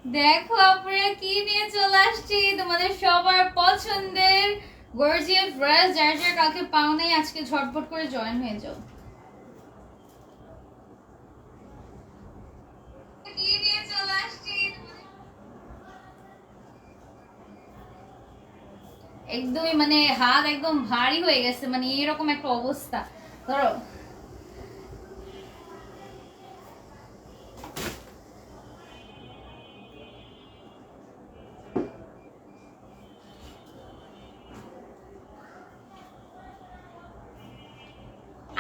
দেখো আপনারা কি নিয়ে চলে আসছি তোমাদের সবার পছন্দের গর্জিয়াস ড্রেস। যার যার কালকে পাও নাই আজকে ঝটপট করে জয়েন হয়ে যাও। কি নিয়ে চলে আসছি একদমই মানে হাত একদম ভারী হয়ে গেছে, মানে এরকম একটা অবস্থা। ধরো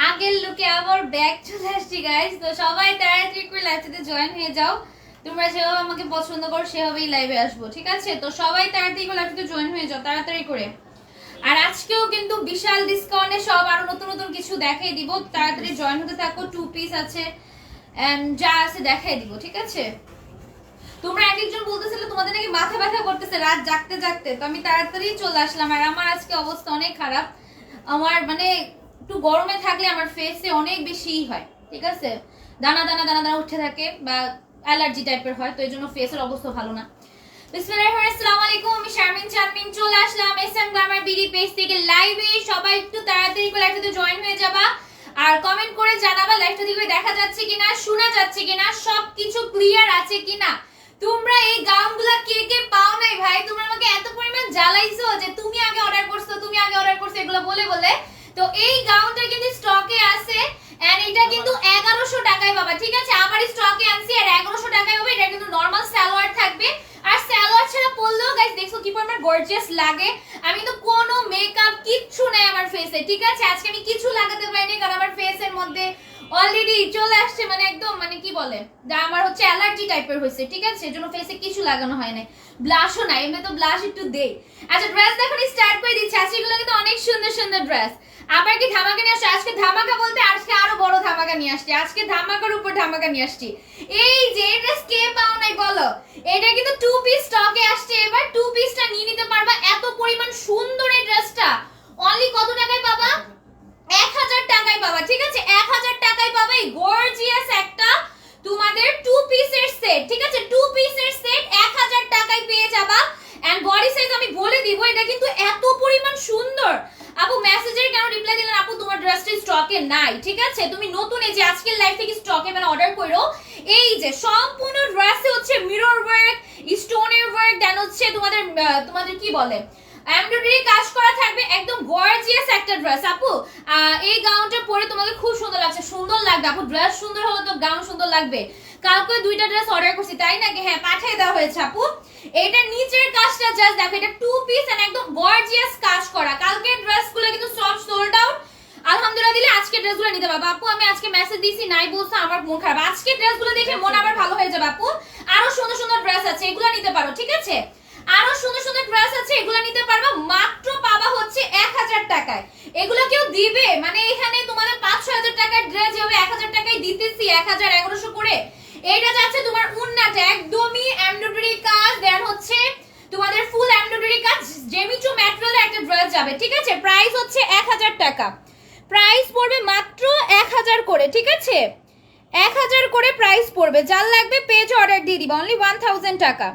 আগের লুকে আবার ব্যাক চলে আসছি গাইস। তো সবাই তাড়াতাড়ি করে লাইভটাতে জয়েন হয়ে যাও। তোমরা যেভাবে আমাকে পছন্দ করো সেভাবেই লাইভে আসবো, ঠিক আছে? তো সবাই তাড়াতাড়ি করে লাইভটাতে জয়েন হয়ে যাও তাড়াতাড়ি করে। আর আজকেও কিন্তু বিশাল ডিসকাউন্টে সব আরো নতুন নতুন কিছু দেখাই দিব, তাড়াতাড়ি জয়েন হতে থাকো। 2 পিস আছে এন্ড যা আছে দেখাই দিব, ঠিক আছে? তোমরা এক একজন বলতেছিলে তোমাদের নাকি মাথা ব্যথা করতেছে রাত জাগতে জাগতে, তো আমি তাড়াতাড়ি চলে আসলাম। আর আমার আজকে অবস্থা অনেক খারাপ, আমার মানে একটু গরমে থাকলে আমার ফেসে অনেক বেশি হয়, ঠিক আছে? দানা দানা দানা দানা উঠে থাকে বা অ্যালার্জি টাইপের হয়, তো এই জন্য ফেসের অবস্থা ভালো না। আসসালামু আলাইকুম, আমি শারমিন চানমিন চলে আসলাম এসএম গ্ল্যামার বিডি পেজ থেকে লাইভে। সবাই একটু তাড়াতাড়ি করে লাইভটাতে জয়েন হয়ে যাবা আর কমেন্ট করে জানাবা লাইভটা দিকে দেখা যাচ্ছে কিনা, শোনা যাচ্ছে কিনা, সবকিছু ক্লিয়ার আছে কিনা। তোমরা এই গাউনগুলা কে কে পাও নাই ভাই? তোমরা আমাকে এত পরিমাণ জ্বালাইছো যে তুমি আগে অর্ডার করছো, তুমি আগে অর্ডার করছো, এগুলো বলে বলে। তো এই গাউনটা কিন্তু স্টকে আছে এন্ড এটা কিন্তু 1100 টাকায় পাবা, ঠিক আছে? আবার স্টকে আনছি আর 1100 টাকায় হবে। এটা কিন্তু নরমাল সালোয়ার থাকবে, আর সালোয়ার ছাড়া পরলেও গাইস দেখছো কি পরিমাণ গর্জিয়াস লাগে। আমি তো কোনো মেকআপ কিচ্ছু নাই আমার ফেসে, ঠিক আছে? আজকে আমি কিছু লাগাতে পারিনি কারণ আমার ফেসের মধ্যে অলরেডি চলে আসছে, মানে একদম মানে কি বলে, যা আমার হচ্ছে অ্যালার্জি টাইপের হয়েছে, ঠিক আছে? এজন্য ফেসে কিছু লাগানো হয় না, ব্লাশও নাই, এমনি তো ব্লাশ একটু দেই। আচ্ছা ড্রেস দেখো স্টার্ট করে দিচ্ছি। আজকে এগুলো কিন্তু অনেক সুন্দর সুন্দর ড্রেস। আবার কি ধামাকা নিয়ে আসছে? আজকে ধামাকা বলতে আজকে আরো বড় ধামাকা নিয়ে আসছি, আজকে ধামাকার উপর ধামাকা নিয়ে আসছি। এই যে এই ড্রেস কে পাও নাই বলো? এটা কিন্তু 2 পিস স্টকে আসছে, এবার 2 পিসটা নিয়ে নিতে পারবা। এত পরিমাণ সুন্দর এই ড্রেসটা অনলি কত টাকায় পাবা? 1000 টাকায় পাবা, ঠিক আছে? 1000 টাকায় পাবা এই গর্জিয়াস একটা তোমাদের 2 পিসের সেট, ঠিক আছে? 2 পিসের সেট 1000 টাকায় পেয়ে যাবা। এন্ড বডি সাইজ আমি বলে দিব, এটা কিন্তু এত পরিমাণ সুন্দর। আপু মেসেজের কেন রিপ্লাই দিলেন? আপু তোমার ড্রেসটা স্টকে নাই, ঠিক আছে? তুমি নতুন এই যে আজকের লাইভ থেকে স্টকে মানে অর্ডার করো। এই যে সম্পূর্ণ ড্রেসে হচ্ছে মিরর ওয়ার্ক, স্টোনের ওয়ার্ক, দেন হচ্ছে তোমাদের তোমাদের কি বলে এমব্রয়ডারি কাজ করা থাকবে, একদম গর্জিয়াস একটা ড্রেস। আপু এই গাউনটা পরে তোমাকে খুব সুন্দর লাগছে, সুন্দর লাগবে আপু। ড্রেস সুন্দর হলে তো গাউন সুন্দর লাগবে। কালকে 2টা ড্রেস অর্ডার করছি, তাই নাকি? হ্যাঁ পাঠিয়ে দেওয়া হয়েছে আপু। এটা নিচের কাজটা জাস্ট দেখো, এটা 2 পিস এন্ড একদম গর্জিয়াস কাজ করা। কালকে ড্রেসগুলো কিন্তু সব সোল্ড আউট। আলহামদুলিল্লাহ দিলে আজকে ড্রেসগুলো নিতে পারবো। আপু আমি আজকে মেসেজ দিছি নাই বলছো, আমার মন খারাপ। আজকে ড্রেসগুলো দেখে মন আবার ভালো হয়ে যাবে আপু। আরো সুন্দর সুন্দর ড্রেস আছে, এগুলো নিতে পারো, ঠিক আছে? আরো সুন্দর সুন্দর ড্রেস আছে, এগুলো নিতে পারবা। মাত্র পাবা হচ্ছে 1000 টাকায়। এগুলো কেউ দিবে মানে এখানে তোমাদের 5-6000 টাকার ড্রেস হবে 1000 টাকায় দিতেছি, 1000 1100 করে। এইটা যাচ্ছে তোমার উন্নাটা একদমই এমব্রয়ডারি কাজ, দেন হচ্ছে তোমাদের ফুল এমব্রয়ডারি কাজ, জেমিচু ম্যাটেরিয়ালের একটা ড্রেস যাবে, ঠিক আছে? প্রাইস হচ্ছে 1000 টাকা, প্রাইস পড়বে মাত্র 1000 করে, ঠিক আছে? 1000 করে প্রাইস পড়বে। যার লাগবে পেজ অর্ডার দিয়ে দিবা, অনলি 1000 টাকা,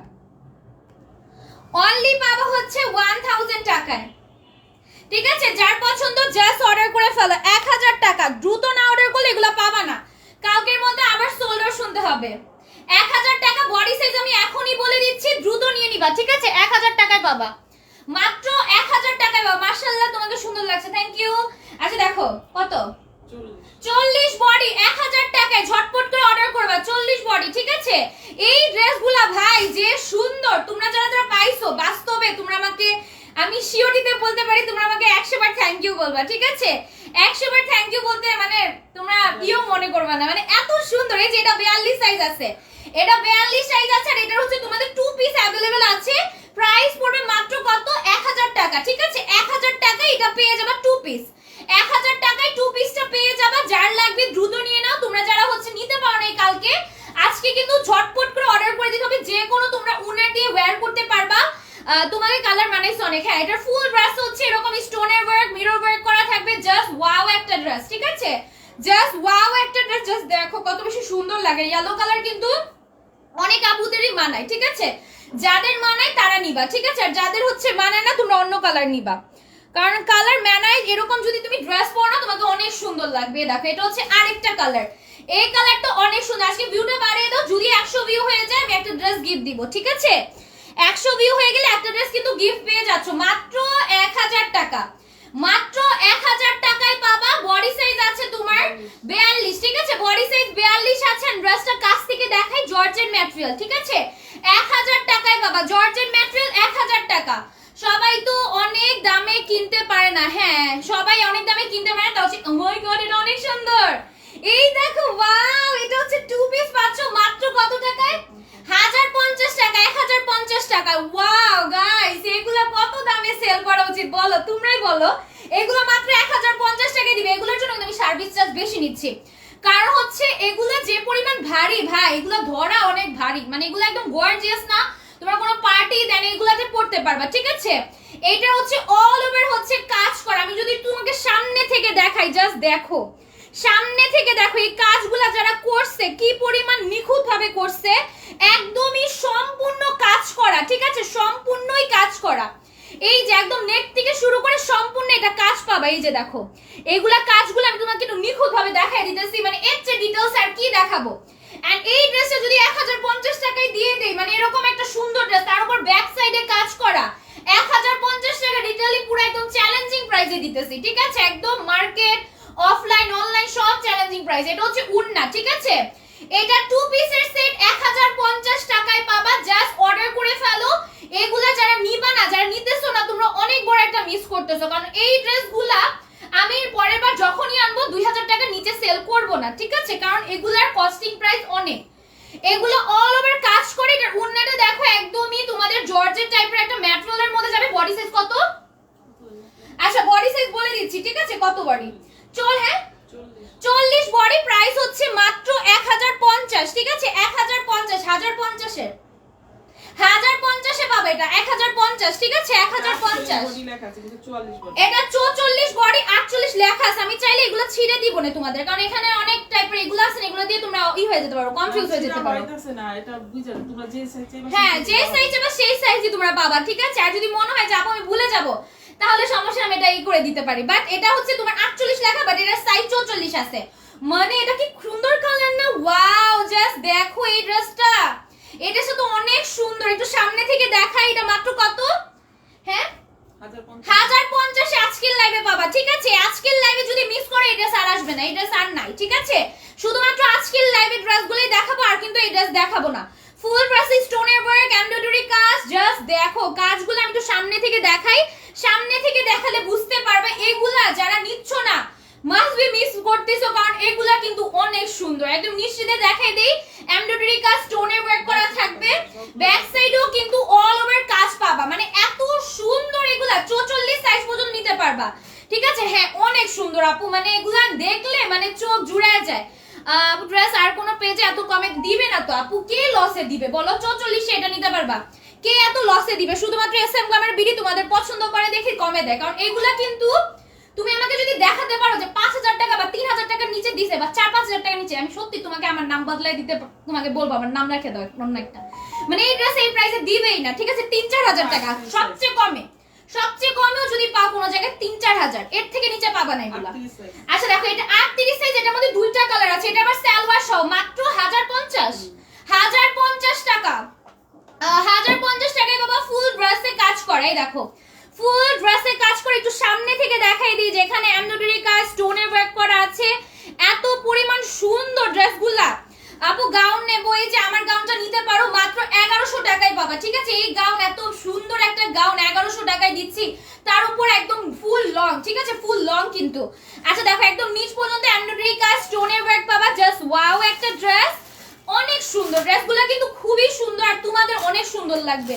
অনলি পাবা হচ্ছে 1000 টাকায়, ঠিক আছে? যার পছন্দ জাস্ট অর্ডার করে ফেলো। 1000 টাকা, দ্রুত না অর্ডার করলে এগুলো পাবা না, কালকের মধ্যে আবার সোল্ড আউট শুনতে হবে। 1000 টাকা বডি সাইজ আমি এখনই বলে দিচ্ছি, দ্রুত নিয়ে নিবা, ঠিক আছে? 1000 টাকায় পাবা, মাত্র 1000 টাকায় পাবা। মাশাআল্লাহ তোমাকে সুন্দর লাগছে, থ্যাংক ইউ। আচ্ছা দেখো কত, 40 বডি 1000 টাকায়, ঝটপট করে অর্ডার করবা। 40 বডি, ঠিক আছে? এই ড্রেসগুলা ভাই যে সুন্দর, তোমরা যারা যারা পাইছো বাস্তবে তোমরা আমাকে, আমি শিওরিতে বলতে পারি তোমরা আমাকে 100 বার থ্যাংক ইউ বলবা, ঠিক আছে? 100 বার থ্যাংক ইউ বলতে মানে তোমরা ইও মনে করবা না, মানে এত সুন্দর। এই যে এটা 42 সাইজ আছে, এটা 42 সাইজ আছে, আর এটা হচ্ছে তোমাদের 2 পিস अवेलेबल আছে। প্রাইস পড়বে মাত্র কত? 1000 টাকা, ঠিক আছে? 1000 টাকায় এটা পেয়ে যাবে 2 পিস। 1000 টাকায় 2 পিসটা পেয়ে যাবা। যার লাগবে দ্রুত নিয়ে নাও। তোমরা যারা হচ্ছে নিতে পারো না কালকে, আজকে কিন্তু ঝটপট করে অর্ডার করে দিতে হবে। যে কোনো তোমরা উনার দিয়ে ওয়্যার করতে পারবা। তোমাকে কালার মানাইছে অনেক। হ্যাঁ এটার ফুল ড্রেস হচ্ছে এরকম স্টোনের ওয়ার্ক, মিরর ওয়ার্ক করা থাকবে, জাস্ট ওয়াও একটা ড্রেস, ঠিক আছে? জাস্ট ওয়াও একটা ড্রেস। জাস্ট দেখো কত বেশি সুন্দর লাগে। ইয়েলো কালার কিন্তু অনেক আপুদেরই মানায়, ঠিক আছে? যাদের মানায় তারা নিবা, ঠিক আছে? আর যাদের হচ্ছে মানায় না তোমরা অন্য কালার নিবা, কারণ কালার মানায় এরকম যদি তুমি ড্রেস পরো না তোমাকে অনেক সুন্দর লাগবে। দেখো এটা হচ্ছে আরেকটা কালার, এই কালারটা অনেক সুন্দর। আজকে ভিউটা বাড়িয়ে দাও, যদি 100 ভিউ হয়ে যায় আমি একটা ড্রেস গিফট দিব, ঠিক আছে? 100 ভিউ হয়ে গেলে একটা ড্রেস কিন্তু গিফট পেয়ে যাচ্ছ মাত্র 1000 টাকা, মাত্র 1000 টাকায় পাবা। বডি সাইজ আছে তোমার 42, ঠিক আছে? বডি সাইজ 42 আছে। ড্রেসটা কাছ থেকে দেখাই, জর্জেট ম্যাটেরিয়াল, ঠিক আছে? 1000 টাকায় পাবা জর্জেট ম্যাটেরিয়াল, 1000 টাকা। সবাই তো অনেক দামে কিনতে পারে না, হ্যাঁ সবাই অনেক দামে কিনতে পারে না, তাও ও মাই গড এটা অনেক সুন্দর। এই দেখো ওয়াও, এটা হচ্ছে 2 পিস পাচ্ছ মাত্র কত টাকায়? 1050 টাকা, 1050 টাকা। ওয়াও গাইস, এগুলা কত দামে সেল করা উচিত বলো, তোমরাই বলো। এগুলো মাত্র 1050 টাকায় দিবে। এগুলোর জন্য আমি সার্ভিস চার্জ বেশি নিচ্ছি, কারণ হচ্ছে এগুলো যে পরিমাণ ভারী ভাই, এগুলো ধরা অনেক ভারী, মানে এগুলো একদম গর্জিয়াস না, তোমরা কোনো পার্টি দেন এগুলাতে পড়তে পারবা, ঠিক আছে? এটা হচ্ছে অল ওভার হচ্ছে কাজ করা। আমি যদি তোমাকে সামনে থেকে দেখাই, জাস্ট দেখো, সামনে থেকে দেখো এই কাজগুলা যারা করছে কি পরিমাণ নিখুঁত ভাবে করছে, একদমই সম্পূর্ণ কাজ করা, ঠিক আছে? সম্পূর্ণই কাজ করা। এই যে একদম নেক থেকে শুরু করে সম্পূর্ণ এটা কাজ পাবা। এই যে দেখো এইগুলা কাজগুলো আমি তোমাকে একটু নিখুঁত ভাবে দেখাই দিতেছি, মানে এর চেয়ে ডিটেইলস আর কি দেখাবো। এন্ড এই ড্রেসটা যদি 1050 টাকায় দিয়ে দেই, মানে এরকম একটা সুন্দর ড্রেস, তার উপর ব্যাক সাইডে কাজ করা, 1050 টাকা রিটেইলি পুরো একদম চ্যালেঞ্জিং প্রাইসে দিতেছি, ঠিক আছে? একদম মার্কেট অফলাইন অনলাইন সব চ্যালেঞ্জিং প্রাইস। এটা হচ্ছে উন্না, ঠিক আছে? এটা 2 পিসের সেট 1050 টাকায় পাবা। জাস্ট অর্ডার করে ফেলো। এগুলা যারা নিবা না, যারা নিতেছো না, তোমরা অনেক বড় একটা মিস করতেছো, কারণ এই ড্রেসগুলা আমি পরের বার যখনই আনবো 2000 টাকার নিচে সেল করব না, ঠিক আছে? কারণ এগুলার কস্টিং প্রাইস অনেক। এগুলো অল ওভার কাজ করে। এটার উন্নাটা দেখো একদমই তোমাদের জর্জেট টাইপের একটা ম্যাটেরিয়ালের মধ্যে যাবে। বডি সাইজ কত? আচ্ছা বডি সাইজ বলে দিচ্ছি, ঠিক আছে? কত বডি? চল, হ্যাঁ 40 বডি। প্রাইস হচ্ছে মাত্র 1050, ঠিক আছে? 1050, 1050 এর 1050 এ পাবে এটা 1050, ঠিক আছে? 1050। এটা 44 বডি 48 লেখা আছে। আমি চাইলে এগুলো ছিঁড়ে দিব না তোমাদের, কারণ এখানে অনেক টাইপের এগুলো আছে, এগুলো দিয়ে তোমরা হয়ে যেতে পারো, কনফিউজ হয়ে যেতে পারো। না এটা বুঝা তোমরা যে সাইজ চাইবা, হ্যাঁ যে সাইজ চাইবা সেই সাইজই তোমরা পাবা, ঠিক আছে? আর যদি মনে হয় যে আপু আমি ভুলে যাব, তাহলে সমস্যা আমি এটা করে দিতে পারি। বাট এটা হচ্ছে তোমার 48 লেখা, বাট এটার সাইজ 44 আছে। মানে এটা কি সুন্দর কালার না? ওয়াও, জাস্ট দেখো এই ড্রেসটা, এটা শুধু অনেক সুন্দর। একটু সামনে থেকে দেখাই, এটা মাত্র কত? হ্যাঁ 1050 আজকের লাইভে পাবা, ঠিক আছে? আজকের লাইভে যদি মিস করে এই ড্রেস আর আসবে না, এই ড্রেস আর নাই, ঠিক আছে? শুধুমাত্র আজকের লাইভে ড্রেসগুলোই দেখাবো, আর কিন্তু এই ড্রেস দেখাবো না। ফুল ব্রাসি স্টোনের ওয়ার্ক, এমব্রয়ডারি কাজ, জাস্ট দেখো কাজগুলো আমি একটু সামনে থেকে দেখাই। সামনে থেকে দেখালে বুঝতে পারবে এগুলা যারা নিচ্ছ না মাস্ট বি মিস করতেছো, কারণ এগুলা কিন্তু অনেক সুন্দর। একদম নিশ্চিতে দেখাই দেই, এমব্রয়ডারি কাজ স্টোনের ওয়ার্ক করা থাকবে। ব্যাক সাইডেও কিন্তু অল ওভার কাজ পাবা, মানে এত সুন্দর। এগুলা 44 সাইজ পর্যন্ত নিতে পারবা, ঠিক আছে? হ্যাঁ অনেক সুন্দর আপু, মানে এগুলা দেখলে মানে চোখ জুড়ায় যায়। ড্রেস আর কোন পেজে এত কমে দিবে না তো আপু, কে লসে দিবে বলো? 44 এটা নিতে পারবা, কে এত লসে দিবে? শুধুমাত্র এসএম গ্ল্যামার বিডি তোমাদের পছন্দ করে দেখি কমে দেয়, কারণ এগুলা কিন্তু তুমি আমাকে যদি দেখাতে পারো যে 5000 টাকা বা 3000 টাকার নিচে দিছে বা 4-5000 টাকার নিচে, আমি সত্যি তোমাকে আমার নাম বদলাই দিতে, তোমাকে বলবো আমার নাম রেখে দাও অন্য একটা। মানে এই ড্রেস এই প্রাইসে দিবেই না, ঠিক আছে? 3-4000 টাকা সবচেয়ে কমে, সবচেয়ে কমেও যদি পাও কোনো জায়গায় 3-4000, এর থেকে নিচে পাবা না এগুলা। আচ্ছা দেখো এটা 38 সাইজ, এটার মধ্যে দুইটা কালার আছে। এটা আবার সালোয়ার সহ মাত্র 1050, 1050 টাকা, 1050 টাকায় বাবা ফুল ড্রেসে কাজ করে। এই দেখো ফুল ড্রেসে কাজ করে। একটু সামনে থেকে দেখাই দিই, যেখানে এমব্রয়ডারি কাজ স্টোনের ওয়ার্ক করা আছে। এত পরিমাণ সুন্দর ড্রেসগুলা। আপু গাউন নেব, এই যে আমার গাউনটা নিতে পারো, মাত্র 1100 টাকায় পাবা, ঠিক আছে? এই গাউন এত সুন্দর একটা গাউন 1100 টাকায় দিচ্ছি, তার উপর একদম ফুল লং, ঠিক আছে? ফুল লং কিন্তু। আচ্ছা দেখো একদম নিচ পর্যন্ত এমব্রয়ডারি কাজ স্টোনের ওয়ার্ক পাবা। জাস্ট ওয়াও একটা ড্রেস, অনেক সুন্দর। ড্রেসগুলো কিন্তু খুবই সুন্দর, আর তোমাদের অনেক সুন্দর লাগবে।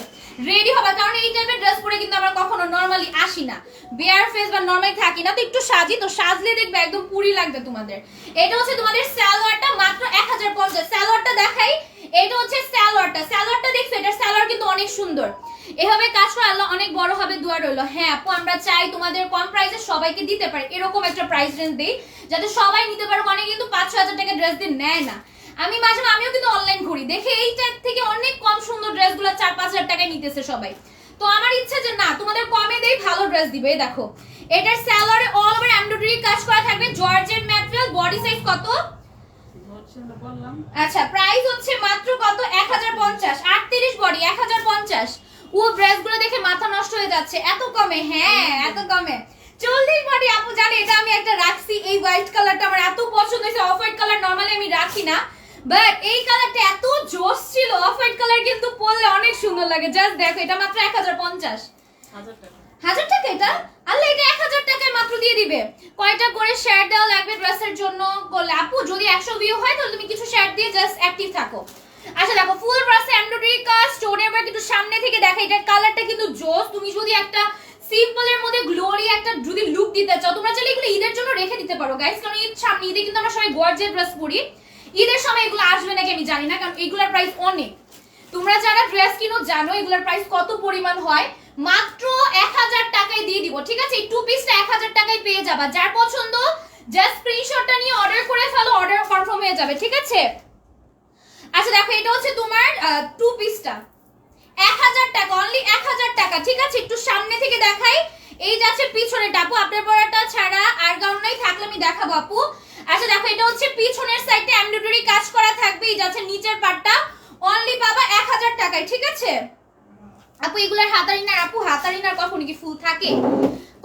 রেডি হবা, কারণ এই টাইপের ড্রেস পরে কিন্তু আমরা কখনো নরমালি আসি না, বেয়ার ফেস বা নরমালি থাকি না, তো একটু সাজি, তো সাজলে দেখবে একদম পুরি লাগবে তোমাদের। এটা হচ্ছে তোমাদের সালোয়ারটা, মাত্র 1050। সালোয়ারটা দেখাই, এটা হচ্ছে সালোয়ারটা। সালোয়ারটা দেখছো, এটার সালোয়ার কিন্তু অনেক সুন্দর। এভাবে কাজ করে আল্লাহ অনেক বড় হবে, দোয়া রইলো। হ্যাঁ আপু আমরা চাই তোমাদের কম প্রাইসে সবাইকে দিতে পারি, এরকম একটা প্রাইস রেঞ্জ দেই যাতে সবাই নিতে পারো। অনেকে কিন্তু 5-6 হাজার টাকা ড্রেস দিয়ে নেয় না। আমি আমিও কিন্তু অনলাইন করি, দেখে এইটার থেকে অনেক কম সুন্দর ড্রেসগুলো 4-5 হাজার টাকায় নিতেছে সবাই। তো আমার ইচ্ছা যে না তোমাদের কমে দেই, ভালো ড্রেস দিবে। এই দেখো এটার সালোয়ারে অল ওভার এমব্রয়ডারি কাজ করা থাকবে, জর্জেট ম্যাটেরিয়াল, বডি সাইজ কত? বললাম আচ্ছা প্রাইস হচ্ছে মাত্র কত? 1050, 38 বডি 1050। ও ড্রেসগুলো দেখে মাথা নষ্ট হয়ে যাচ্ছে, এত কমে। হ্যাঁ এত কমে। 40 বডি আপু জানে, এটা আমি একটা রাখছি, এই হোয়াইট কালারটা আমার এত পছন্দ হয়েছে। অফ হোয়াইট কালার নরমালি আমি রাখি না, বাট এই কালারটা এত জোস ছিল। অফ হোয়াইট কালার কিন্তু পরলে অনেক সুন্দর লাগে। জাস্ট দেখো এটা মাত্র 1050। 1000 টাকা। 1000 টাকা এটা? আল্লাহ, এটা 1000 টাকায় মাত্র দিয়ে দিবে। কয়টা করে শেয়ার দেওয়া লাগবে ড্রেসের জন্য বলে আপু? যদি 100 ভিউ হয় তাহলে তুমি কিছু শেয়ার দিয়ে জাস্ট অ্যাক্টিভ থাকো। আচ্ছা দেখো ফুল ব্রাসে এমব্রয়ডারি কাজ, স্টোনের ওয়ার্ক, একটু সামনে থেকে দেখা। এটার কালারটা কিন্তু জোস। তুমি যদি একটা সিম্পলের মধ্যে গ্লোরি একটা যদি লুক দিতে চাও, তোমরা চাইলে এগুলো ঈদের জন্য রেখে দিতে পারো গাইস, কারণ ঈদ সামনে, ঈদে কিন্তু আমরা সবাই গর্জিয়াস ড্রেস পরি। ঈদের সময় এগুলো আসবে নাকি আমি জানি না, কারণ এগুলোর প্রাইস অনেক। তোমরা যারা ড্রেস কিনো জানো এগুলোর প্রাইস কত পরিমাণ হয়। মাত্র 1000 টাকায় দিয়ে দিব, ঠিক আছে? এই টু পিসটা 1000 টাকায় পেয়ে যাবা। যার পছন্দ জাস্ট স্ক্রিনশটটা নিয়ে অর্ডার করে ফেলো, অর্ডার কনফার্ম হয়ে যাবে, ঠিক আছে? আচ্ছা দেখো এটা হচ্ছে তোমার টু পিসটা 1000 টাকা, অনলি 1000 টাকা, ঠিক আছে? একটু সামনে থেকে দেখাই। এই যাচ্ছে পিছনেটা আপু, আপনার পরাটা ছাড়া আর গাউন নাই, থাকলে আমি দেখাবো আপু। আচ্ছা দেখো এটা হচ্ছে পিছনের সাইডে এমব্রয়ডারি কাজ করা থাকবে। এই যাচ্ছে নিচের পাটটা, অনলি পাবা 1000 টাকায়, ঠিক আছে আপু? এগুলার হাতারিনার আপু, হাতারিনার কখনো কি ফুল থাকে?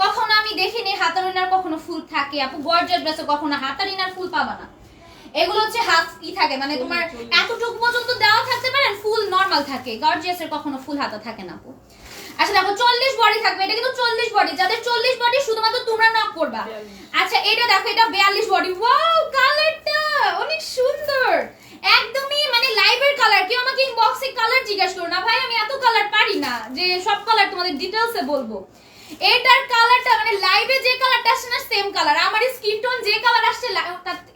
কখনো আমি দেখিনি হাতারিনার কখনো ফুল থাকে আপু। গর্জিয়াস ড্রেসে কখনো হাতারিনার ফুল পাবা না। এগুলো হচ্ছে হাফ ই থাকে, মানে তোমার এতটুকু পর্যন্ত দেওয়া থাকতে পারে, ফুল নরমাল থাকে। গর্জিয়াসের কখনো ফুল হাতা থাকে না আপু। আচ্ছা দেখো 40 বডি থাকবে, এটা কিন্তু 40 বডি। যাদের 40 বডি শুধুমাত্র তোমরা নক করবা। আচ্ছা এটা দেখো, এটা 42 বডি। ওয়াও কালারটা অনেক সুন্দর, একদমই মানে লাইভের কালার। কেউ আমাকে ইনবক্সে কালার জিজ্ঞাসা করো না ভাই, আমি এত কালার পারি না যে সব কালার তোমাদের ডিটেইলসে বলবো। এটার কালারটা মানে লাইভে যে কালারটা আসছে না সেম কালার, আমার স্কিন টোন যে কালার আসছে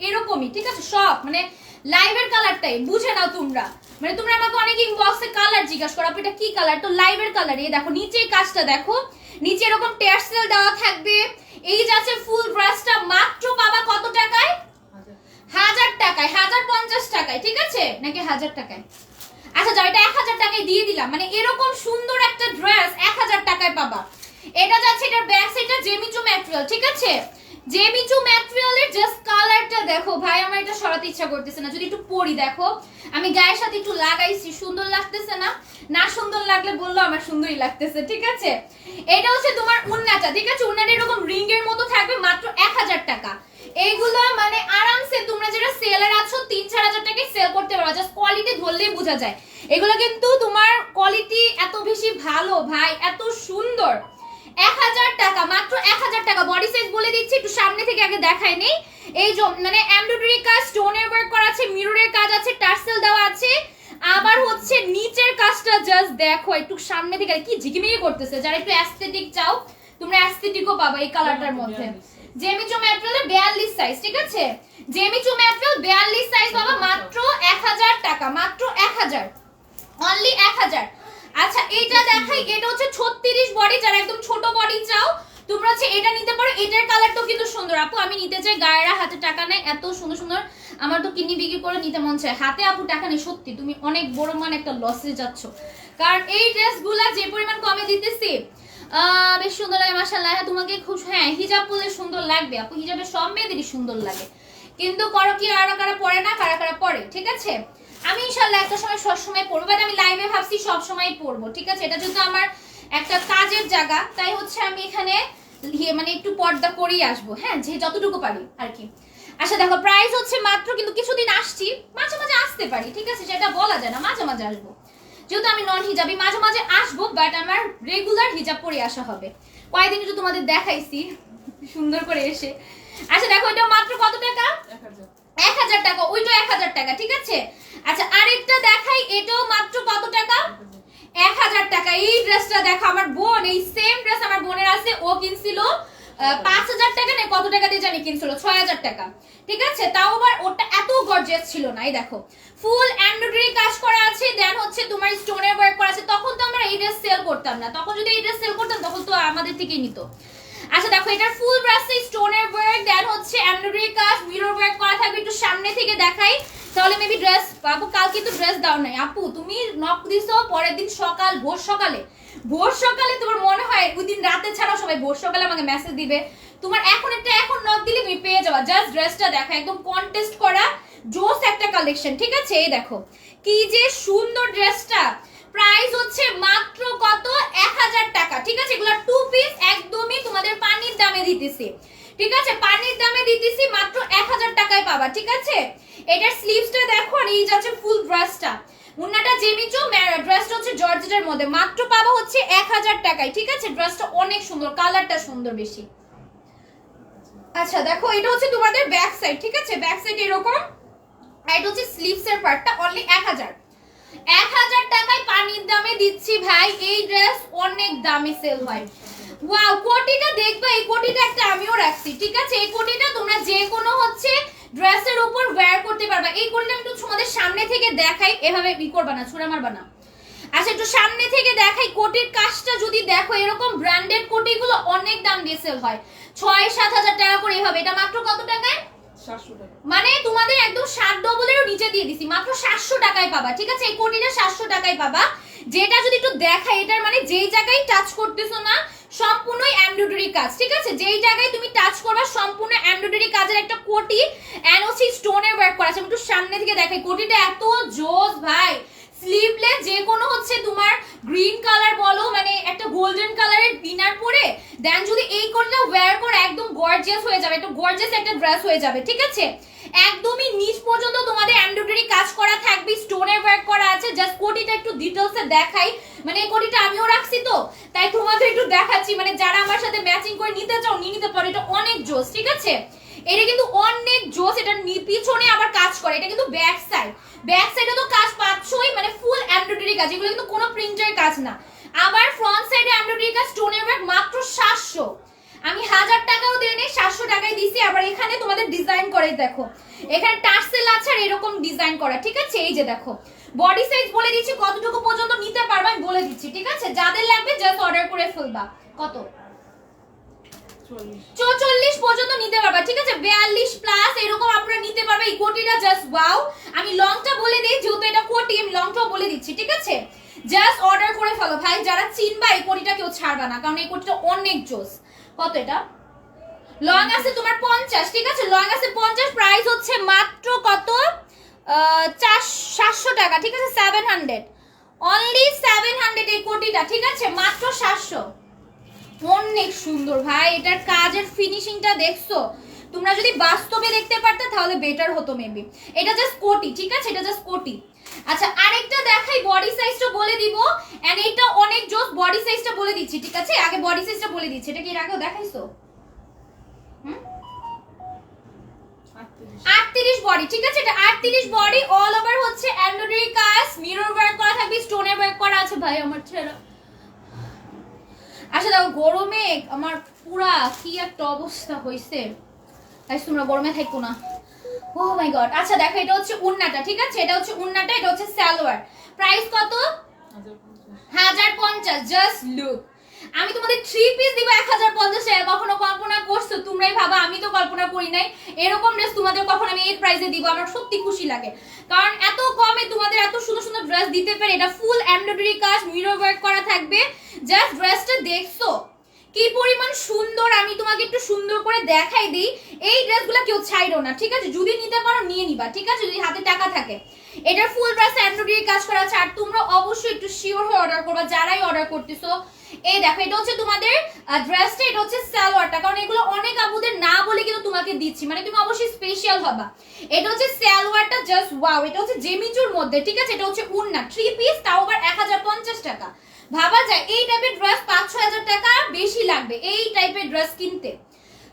এরকমই, ঠিক আছে? সব মানে লাইভের কালারটাই বুঝে নাও তোমরা। মানে তোমরা আমাকে অনেক ইনবক্সে কালার জিজ্ঞাসা করো, আপু এটা কি কালার? তো লাইভের কালার। এই দেখো নিচে কাজটা দেখো, নিচে এরকম টেক্সটাইল দেওয়া থাকবে। এই যাচ্ছে ফুল ব্রাশটা, মাত্র পাবা কত টাকায়? 1000 টাকায়, 1050 টাকায়, ঠিক আছে? নাকি 1000 টাকায়? আচ্ছা যাও, এটা 1000 টাকায় দিয়ে দিলাম। মানে এরকম সুন্দর একটা ড্রেস 1000 টাকায় পাবা। এটা যাচ্ছে, এটার ব্যাক সাইডটা জেমিচু ম্যাটেরিয়াল, ঠিক আছে? জেমিচু ম্যাটেরিয়ালের জাস্ট কালারটা দেখো ভাই, আমার এটা সরাতে ইচ্ছা করতেছে না। যদি একটু পরি দেখো, আমি গায়ের সাথে একটু লাগাইছি, সুন্দর লাগতেছে না? না সুন্দর লাগলে বললো, আমার সুন্দরই লাগতেছে, ঠিক আছে? এটা হচ্ছে তোমার উন্নাটা, ঠিক আছে? উন্নাটা এরকম রিং এর মতো থাকবে, মাত্র 1000 টাকা। এইগুলো মানে আরামসে তোমরা যারা সেলার আছো 3-4000 টাকায় সেল করতে পারো। জাস্ট কোয়ালিটি ধরলেই বোঝা যায়। এগুলো কিন্তু তোমার কোয়ালিটি এত বেশি ভালো ভাই, এত সুন্দর। 1000 টাকা, মাত্র 1000 টাকা। বডি সাইজ বলে দিচ্ছি, একটু সামনে থেকে আগে দেখাই নেই। এই যে মানে এমব্রয়ডারি কাজ, স্টোনের ওয়ার্ক করা আছে, মিররের কাজ আছে, টার্সেল দেওয়া আছে। আবার হচ্ছে নিচের কাজটা জাস্ট দেখো, একটু সামনে থেকে কি ঝিকিমিকি করতেছে। যারা একটু অ্যাস্থেটিক চাও তোমরা অ্যাস্থেটিকও পাবা এই কালারটার মধ্যে। জেমিচু ম্যাটেরিয়ালে 42 সাইজ, ঠিক আছে? জেমিচু ম্যাটেরিয়াল 42 সাইজ পাবা মাত্র 1000 টাকা, মাত্র 1000, অনলি 1000। আচ্ছা এইটা দেখাই, এটা হচ্ছে 36 বডি। যারা একদম ছোট বডি চাও তোমরা হচ্ছে এটা নিতে পারো। এটার কালারটাও কিন্তু সুন্দর আপু, আমি নিতে চাই। গায়েরা হাতে টাকা নেই, এত সুন্দর সুন্দর আমার তো কিডনি বিক্রি করে নিতে মন চায়। হাতে আপু টাকা নেই, সত্যি তুমি অনেক বড় মান একটা লসে যাচ্ছ, কারণ এই ড্রেসগুলা যে পরিমাণ কমে দিতেছি বেশ সুন্দর লাগে মাশাআল্লাহ। তোমাকে খুব, হ্যাঁ হিজাব পরলে সুন্দর লাগবে আপু, হিজাবে সব মেয়েদেরই সুন্দর লাগে, কিন্তু করো কি কারা কারা পরে না, কারা কারা পরে, ঠিক আছে? আমি ইনশাআল্লাহ একটা সময় সব সময় পরবো, বাট আমি লাইভে ভাবছি সব সময় পরবো, ঠিক আছে? এটা যেহেতু আমার একটা কাজের জায়গা, তাই হচ্ছে আমি এখানে মানে একটু পর্দা করেই আসবো, হ্যাঁ যে যতটুকু পারি আর কি। আচ্ছা দেখো প্রাইস হচ্ছে মাত্র, কিন্তু কিছুদিন আসছি, মাঝে মাঝে আসতে পারি, ঠিক আছে? সেটা বলা যায় না, মাঝে মাঝে আসবো। যেহেতু আমি নন হিজাবি, মাঝে মাঝে আসবো, বাট আমার রেগুলার হিজাব পরে আসা হবে। কয়েকদিন একটু তোমাদের দেখাইছি সুন্দর করে এসে। আচ্ছা দেখো এটা মাত্র কত টাকা? 1000 টাকা। ওইটা 1000 টাকা, ঠিক আছে? আচ্ছা আরেকটা দেখাই, এটাও মাত্র কত টাকা? 1000 টাকা। এই ড্রেসটা দেখো, আমার বোন এই সেম ড্রেস আমার বোনের আছে, ও কিনছিল 5000 টাকা না কত টাকা দিয়ে জানি কিনছিল, 6000 টাকা, ঠিক আছে? তাও আবার ওটা এত গর্জিয়াস ছিল না। এই দেখো ফুল এমব্রয়ডারি কাজ করা আছে, দেন হচ্ছে তোমার স্টোনের ওয়ার্ক করা আছে। তখন তো আমরা এই ড্রেস সেল করতাম না, তখন যদি এই ড্রেস সেল করতাম তখন তো আমাদের থেকেই নিত। আচ্ছা দেখো এটার ফুল ব্রাশে স্টোনের ওয়ার্ক, দেন হচ্ছে এমব্রয়ডারি কাজ, মিরর ওয়ার্ক করা থাকবে। একটু সামনে থেকে দেখাই, তাহলে মেবি ড্রেস আপু কালকে তো ড্রেস দাও নাই আপু, তুমি নক দিছো পরের দিন সকাল ভোর সকালে তোমার মনে হয় ওই দিন রাতে ছাড়া সবাই ভোর সকালে আমাকে মেসেজ দিবে, তোমার এখন নক দিলে তুমি পেয়ে যাবা। জাস্ট ড্রেসটা দেখো, একদম কন্টেস্ট করা জোস একটা কালেকশন, ঠিক আছে? এই দেখো কি যে সুন্দর ড্রেসটা, প্রাইস হচ্ছে মাত্র কত 1000 টাকা, ঠিক আছে? এগুলা 2 পিস একদমই তোমাদের পানির দামে দিতেছি, ঠিক আছে? পানির দামে দিতেছি, মাত্র 1000 টাকায় পাবা, ঠিক আছে? এটার স্লিভসটা দেখো আর এই যাচ্ছে ফুল ড্রেসটা, উন্নাটা জেমিচো, ড্রেসটা হচ্ছে জর্জেটের মধ্যে, মাত্র পাবা হচ্ছে 1000 টাকায়, ঠিক আছে? ড্রেসটা অনেক সুন্দর, কালারটা সুন্দর বেশি। আচ্ছা দেখো এটা হচ্ছে তোমাদের ব্যাক সাইড, ঠিক আছে? ব্যাক সাইড এরকম, আর এটা হচ্ছে স্লিভস এর পার্টটা, অনলি 1000 টাকায় পানির দামে দিচ্ছি ভাই। এই ড্রেস অনেক দামে সেল হয়। ওয়াও, কোটিটা দেখবা, এই কোটিটা একটা আমিও রাখছি, ঠিক আছে? এই কোটিটা তোমরা যে কোনো হচ্ছে ড্রেসের উপর ওয়্যার করতে পারবা। এই কোটিটা আমি একটু তোমাদের সামনে থেকে দেখাই, এভাবে ই করবা না, ছুঁড়ে মারবা না। আচ্ছা একটু সামনে থেকে দেখাই, কোটির কাজটা যদি দেখো, এরকম ব্র্যান্ডেড কোটিগুলো অনেক দাম দিয়ে সেল হয়, 6-7 হাজার টাকা করে এভাবে। এটা মাত্র কত টাকায়? 700 টাকা। মানে তোমাদের একদম 7 ডবলেরও নিচে দিয়ে দিছি, মাত্র 700 টাকায় পাবা, ঠিক আছে? এই কোটিটা 700 টাকায় পাবা। যেটা যদি একটু দেখাই, এটার মানে যেই জায়গায় টাচ করতেছো না সম্পূর্ণই এমব্রয়ডারি কাজ, ঠিক আছে? যেই জায়গায় তুমি টাচ করবা সম্পূর্ণ এমব্রয়ডারি কাজের একটা কোটি, এন্ড হচ্ছে স্টোনের ওয়ার্ক করা আছে। আমি একটু সামনে থেকে দেখাই, কোটিটা এত জোস ভাই। স্লিভলেস যে কোনো হচ্ছে তোমার গ্রিন কালার বলো, মানে একটা গোল্ডেন কালারের ইনার পরে দেন যদি এই কোটটা ওয়্যার করে একদম গর্জিয়াস হয়ে যাবে, একটু গর্জিয়াস একটা ড্রেস হয়ে যাবে, ঠিক আছে? একদমই নিচ পর্যন্ত তোমাদের এমব্রয়ডারি কাজ করা থাকবে, স্টোনের ওয়ার্ক করা আছে। জাস্ট কোটিটা একটু ডিটেইলসে দেখাই, মানে এই কোটিটা আমিও রাখছি তো তাই তোমাদের একটু দেখাচ্ছি, মানে যারা আমার সাথে ম্যাচিং করে নিতে চাও নিয়ে নিতে পারো। এটা অনেক জোস, ঠিক আছে? এটা কিন্তু অনেক জোস। এটা পিছনে আবার কাজ করে, এটা কিন্তু ব্যাক সাইডে তো কাজ পাচ্ছই, মানে ফুল এমব্রয়ডারি কাজ, এগুলো কিন্তু কোনো প্রিন্টের কাজ না। আবার ফ্রন্ট সাইডে এমব্রয়ডারি কাজ, স্টোনের ওয়ার্ক, মাত্র 700। আমি 1000 টাকাও দেই নাই, 700 টাকায় দিছি। আবার এখানে তোমাদের ডিজাইন করে দেখো, এখানে টার্সেল আছে আর এরকম ডিজাইন করা, ঠিক আছে? এই যে দেখো বডি সাইজ বলে দিচ্ছি, কতটুকু পর্যন্ত নিতে পারবা আমি বলে দিচ্ছি, ঠিক আছে? যাদের লাগবে জাস্ট অর্ডার করে ফেলবা। কত? 44 পর্যন্ত নিতে পারবা, ঠিক আছে? 42 প্লাস এরকম আপনারা নিতে পারবে। এই কোটিটা জাস্ট ওয়াও। আমি লংটা বলে দিই, যেহেতু এটা কোটি আমি লংটাও বলে দিচ্ছি, ঠিক আছে? জাস্ট অর্ডার করে ফেলো ভাই, যারা চিনবা এই কোটিটা কেউ ছাড়বা না, কারণ এই কোটিটা অনেক জোস। কত এটা? লং আছে তোমার 50, ঠিক আছে? লং আছে 50, প্রাইস হচ্ছে মাত্র কত 700 টাকা, ঠিক আছে? 700, অনলি 700 এই কোটিটা, ঠিক আছে? মাত্র 700। অনেক সুন্দর ভাই, এটার কাজের ফিনিশিংটা দেখছো? তোমরা যদি বাস্তবে দেখতে পারতে তাহলে বেটার হতো মেবি। এটা জাস্ট কোটি, ঠিক আছে? এটা জাস্ট কোটি। আচ্ছা আরেকটা দেখাই, বডি সাইজটা বলে দিব, এন্ড এটা অনেক জোস। বডি সাইজটা বলে দিচ্ছি, ঠিক আছে? আগে বডি সাইজটা বলে দিচ্ছি। এটা কি এর আগেও দেখাইছো? 38 বডি, ঠিক আছে? এটা 38 বডি, অল ওভার হচ্ছে এমব্রয়ডারি কাজ, মিরর ওয়ার্ক করা থাকবে, স্টোনের ওয়ার্ক করা আছে। ভাই আমার ছেড়া, আচ্ছা দেখো গরমে আমার পুরা কি একটা অবস্থা হইছে, তাই তোমরা গরমে থাকো না। ও মাই গড। আচ্ছা দেখো এটা হচ্ছে উন্নাটা, ঠিক আছে? এটা হচ্ছে উন্নাটা, এটা হচ্ছে সালোয়ার। প্রাইস কত? 1050। জাস্ট লুক, আমি তোমাদের 3 পিস দিব 1050 টাকা। কখনো কল্পনা করছো? তোমরাই ভাবা, আমি তো কল্পনা করি নাই এরকম ড্রেস তোমাদের কখন আমি এই প্রাইসে দিব। আমার সত্যি খুশি লাগে, কারণ এত কমে তোমাদের এত সুন্দর সুন্দর ড্রেস দিতে পারে। এটা ফুল এমব্রয়ডারি কাজ, মিরর ওয়ার্ক করা থাকবে। জাস্ট ড্রেসটা দেখছো কি পরিমাণ সুন্দর, আমি তোমাকে একটু সুন্দর করে দেখাই দিই। এই ড্রেসগুলো কেউ ছাইরো না, ঠিক আছে? যদি নিতে পারো নিয়ে নিবা, ঠিক আছে? যদি হাতে টাকা থাকে। এটার ফুল ড্রেস এমব্রয়ডারি কাজ করা আছে, আর তোমরা অবশ্যই একটু শিওর হয়ে অর্ডার করবা যারাই অর্ডার করতেছো। এই দেখো এটা হচ্ছে তোমাদের ড্রেসটা, এটা হচ্ছে সালোয়ারটা, কারণ এগুলো অনেক আপুদের না বলে কিন্তু তোমাকে দিচ্ছি, মানে তুমি অবশ্যই স্পেশাল হবা। এটা হচ্ছে সালোয়ারটা, জাস্ট ওয়াও। এটা হচ্ছে জেমিচুর মধ্যে, ঠিক আছে? এটা হচ্ছে উন্না 3 পিস, তাও আবার 1050 টাকা। ভাবা যায় এই টাইপের ড্রেস 5-6 হাজার টাকা বেশি লাগবে এই টাইপের ড্রেস কিনতে।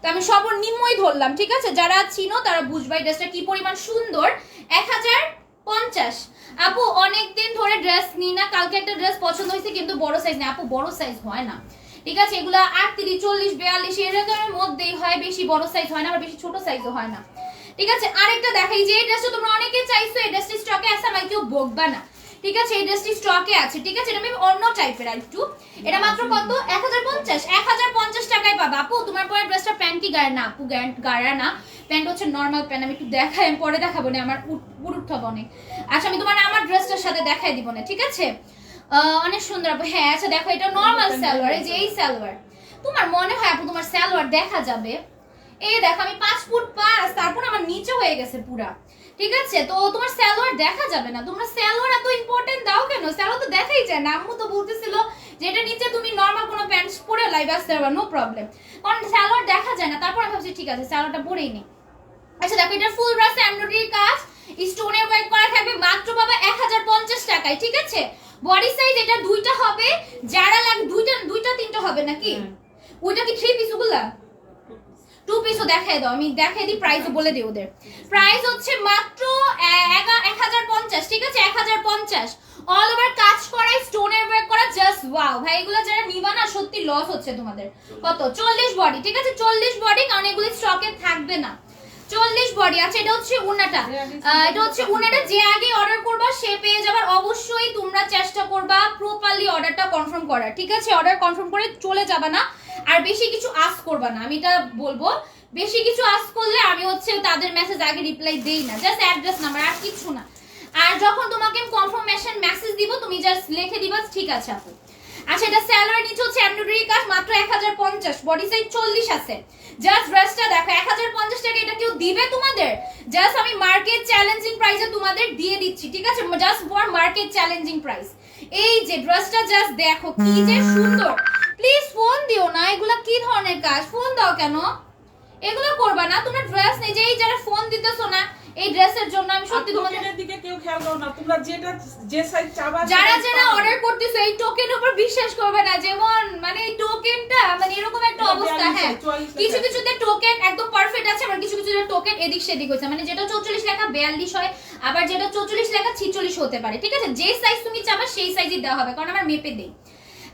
তো আমি সর্বনিম্নই ধরলাম, ঠিক আছে? যারা চিনো তারা বুঝবা এই ড্রেসটা কি পরিমাণ সুন্দর। 1050। আপু অনেকদিন ধরে ড্রেস নিই না, কালকে একটা ড্রেস পছন্দ হয়েছে কিন্তু বড় সাইজ না। আপু বড় সাইজ হয় না, ঠিক আছে? এগুলা 38, 40, 42 এরকমের মধ্যেই হয়, বেশি বড় সাইজ হয় না, আবার বেশি ছোট সাইজও হয় না, ঠিক আছে? আরেকটা দেখাই, যে এই ড্রেসটা তোমরা অনেকে চাইছো, এই ড্রেসটা স্টকে আছে, আমাকে কেউ বকবা না। ঠিক আছে, এই ড্রেসটি স্টকে আছে। ঠিক আছে, এটা আমি অন্য টাইপের একটু। এটা মাত্র কত? 1050 টাকায় পাবা। আপু তোমার পরে ড্রেসটা প্যান্ট কি গায়ে? না আপু, গায়ে না, প্যান্ট হচ্ছে নরমাল প্যান্ট। আমি একটু দেখাই, আমি পরে দেখাবো না, আমার পুরুত হবে অনেক। আচ্ছা আমি তোমার আমার ড্রেসটার সাথে দেখাই দিব না, ঠিক আছে? অনেক সুন্দর আপু। হ্যাঁ আচ্ছা দেখো, এটা নরমাল সালোয়ার, এই যে এই সালোয়ার। তোমার মনে হয় আপু তোমার সালোয়ার দেখা যাবে? এই দেখো আমি 5 ফুট 5, তারপর আমার নিচে হয়ে গেছে পুরা। ঠিক আছে, তো তোমার সালোয়ার দেখা যাবে না। তোমরা সালোয়ার এত ইম্পর্টেন্ট দাও কেন? সালোয়ার তো দেখাই যায় না। আম্মু তো বলতেছিল যে এটা নিচে তুমি নরমাল কোনো প্যান্ট পরে লাইভ আসতে পারবা, নো প্রবলেম, কারণ সালোয়ার দেখা যায় না। তারপর আমি ভাবছি ঠিক আছে সালোয়ারটা পরেই নি। আচ্ছা দেখো, এটা ফুল ব্রাশ এমব্রয়ডারি কাজ, স্টোনের ওয়ার্ক করা থাকবে, মাত্র পাবে 1050 টাকায়। ঠিক আছে, বডি সাইজ এটা দুইটা হবে, যারা লাগে দুইটা তিনটা হবে নাকি? ওইটা কি 3 পিস ওগুলা? 2 পিসও দেখাই দাও, আমি দেখাই দিই, প্রাইসও বলে দিই। ওদের প্রাইস হচ্ছে মাত্র 1050। ঠিক আছে, 1050, অল ওভার কাজ করা, স্টোনের ওয়ার্ক করা, জাস্ট ওয়াও ভাই। এগুলো যারা নিবা না সত্যি লস হচ্ছে তোমাদের। কত? 40 বডি। ঠিক আছে, 40 বডি, কারণ এগুলো স্টকে থাকবে না। 40 বডি। আচ্ছা এটা হচ্ছে উনাটা, এটা হচ্ছে উনাটা। যে আগে অর্ডার করবা সে পেয়ে যাবার। অবশ্যই তোমরা চেষ্টা করবা প্রপারলি অর্ডারটা কনফার্ম করার। ঠিক আছে, অর্ডার কনফার্ম করে চলে যাবা না, আর বেশি কিছু আস্ক করবা না, আমি এটা বলবো। বেশি কিছু আস্ক করলে আমি হচ্ছে তাদের মেসেজ আগে রিপ্লাই দেই না, জাস্ট অ্যাড্রেস নাম্বার, আর কিছু না। আর যখন তোমাকে কনফার্মেশন মেসেজ দিব তুমি জাস্ট লিখে দিবা ঠিক আছে আপু। আচ্ছা এটা সালোয়ার, নিচে হচ্ছে এমব্রয়ডারি কাজ, মাত্র 1050, বডি সাইজ 40 আছে। জাস্ট ড্রেসটা দেখো, 1050 টাকা এটা কেউ দিবে তোমাদের? জাস্ট আমি মার্কেট চ্যালেঞ্জিং প্রাইসে তোমাদের দিয়ে দিচ্ছি। ঠিক আছে, just for market challenging price. এই যে ড্রেসটা জাস্ট দেখো কি যে সুন্দর। প্লিজ ফোন দিও না, এগুলা কি ধরনের কাজ? ফোন দাও কেন? এগুলো করবা না তোমরা। ড্রেস নেই, যে এই যারা ফোন দিতেছো না এই ড্রেসের জন্য, আমি সত্যি তোমাদের দিকে কেউ খেয়াল করো না, তোমরা যেটা যে সাইজ চাবা, যারা অর্ডার করতেছো এই টোকেন উপর বিশ্বাস করবে না। যেমন মানে এই টোকেনটা মানে এরকম একটা অবস্থা। হ্যাঁ, কিছু কিছুতে টোকেন একদম পারফেক্ট আছে, আবার কিছু কিছুতে টোকেন এদিক সেদিক হয়েছে। মানে যেটা 44 লেখা 42 হয়, আবার যেটা 44 লেখা 46 হতে পারে। ঠিক আছে, যে সাইজ তুমি চাবা সেই সাইজই দেওয়া হবে, কারণ আমরা মেপে দেই।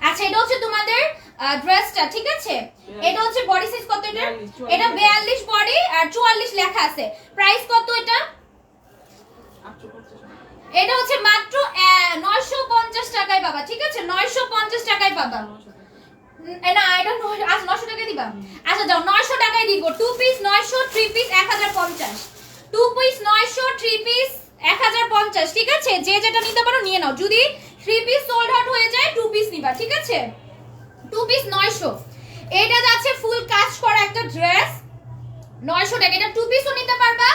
আচ্ছা এটা হচ্ছে তোমাদের ড্রেসটা। ঠিক আছে, এটা হচ্ছে বডি সাইজ কত? এটা 42 বডি আর 44 লেখা আছে। প্রাইস কত এটা? এটা হচ্ছে মাত্র 950 টাকায় পাবা। ঠিক আছে, 950 টাকায় পাবা। না এটা 900 টাকায় দিবা। আচ্ছা যাও 900 টাকায় দিব। 2 পিস 900, 3 পিস 1050। 2 piece 900, 3 piece 1050। ঠিক আছে, যে যেটা নিতে পারো নিয়ে নাও। যদি 3 পিস সোল্ড আউট হয়ে যায় 2 পিস নিবা। ঠিক আছে, 2 পিস 900। এটা যাচ্ছে ফুল কাজ করা একটা ড্রেস, 900 টাকা। এটা 2 পিসও নিতে পারবা,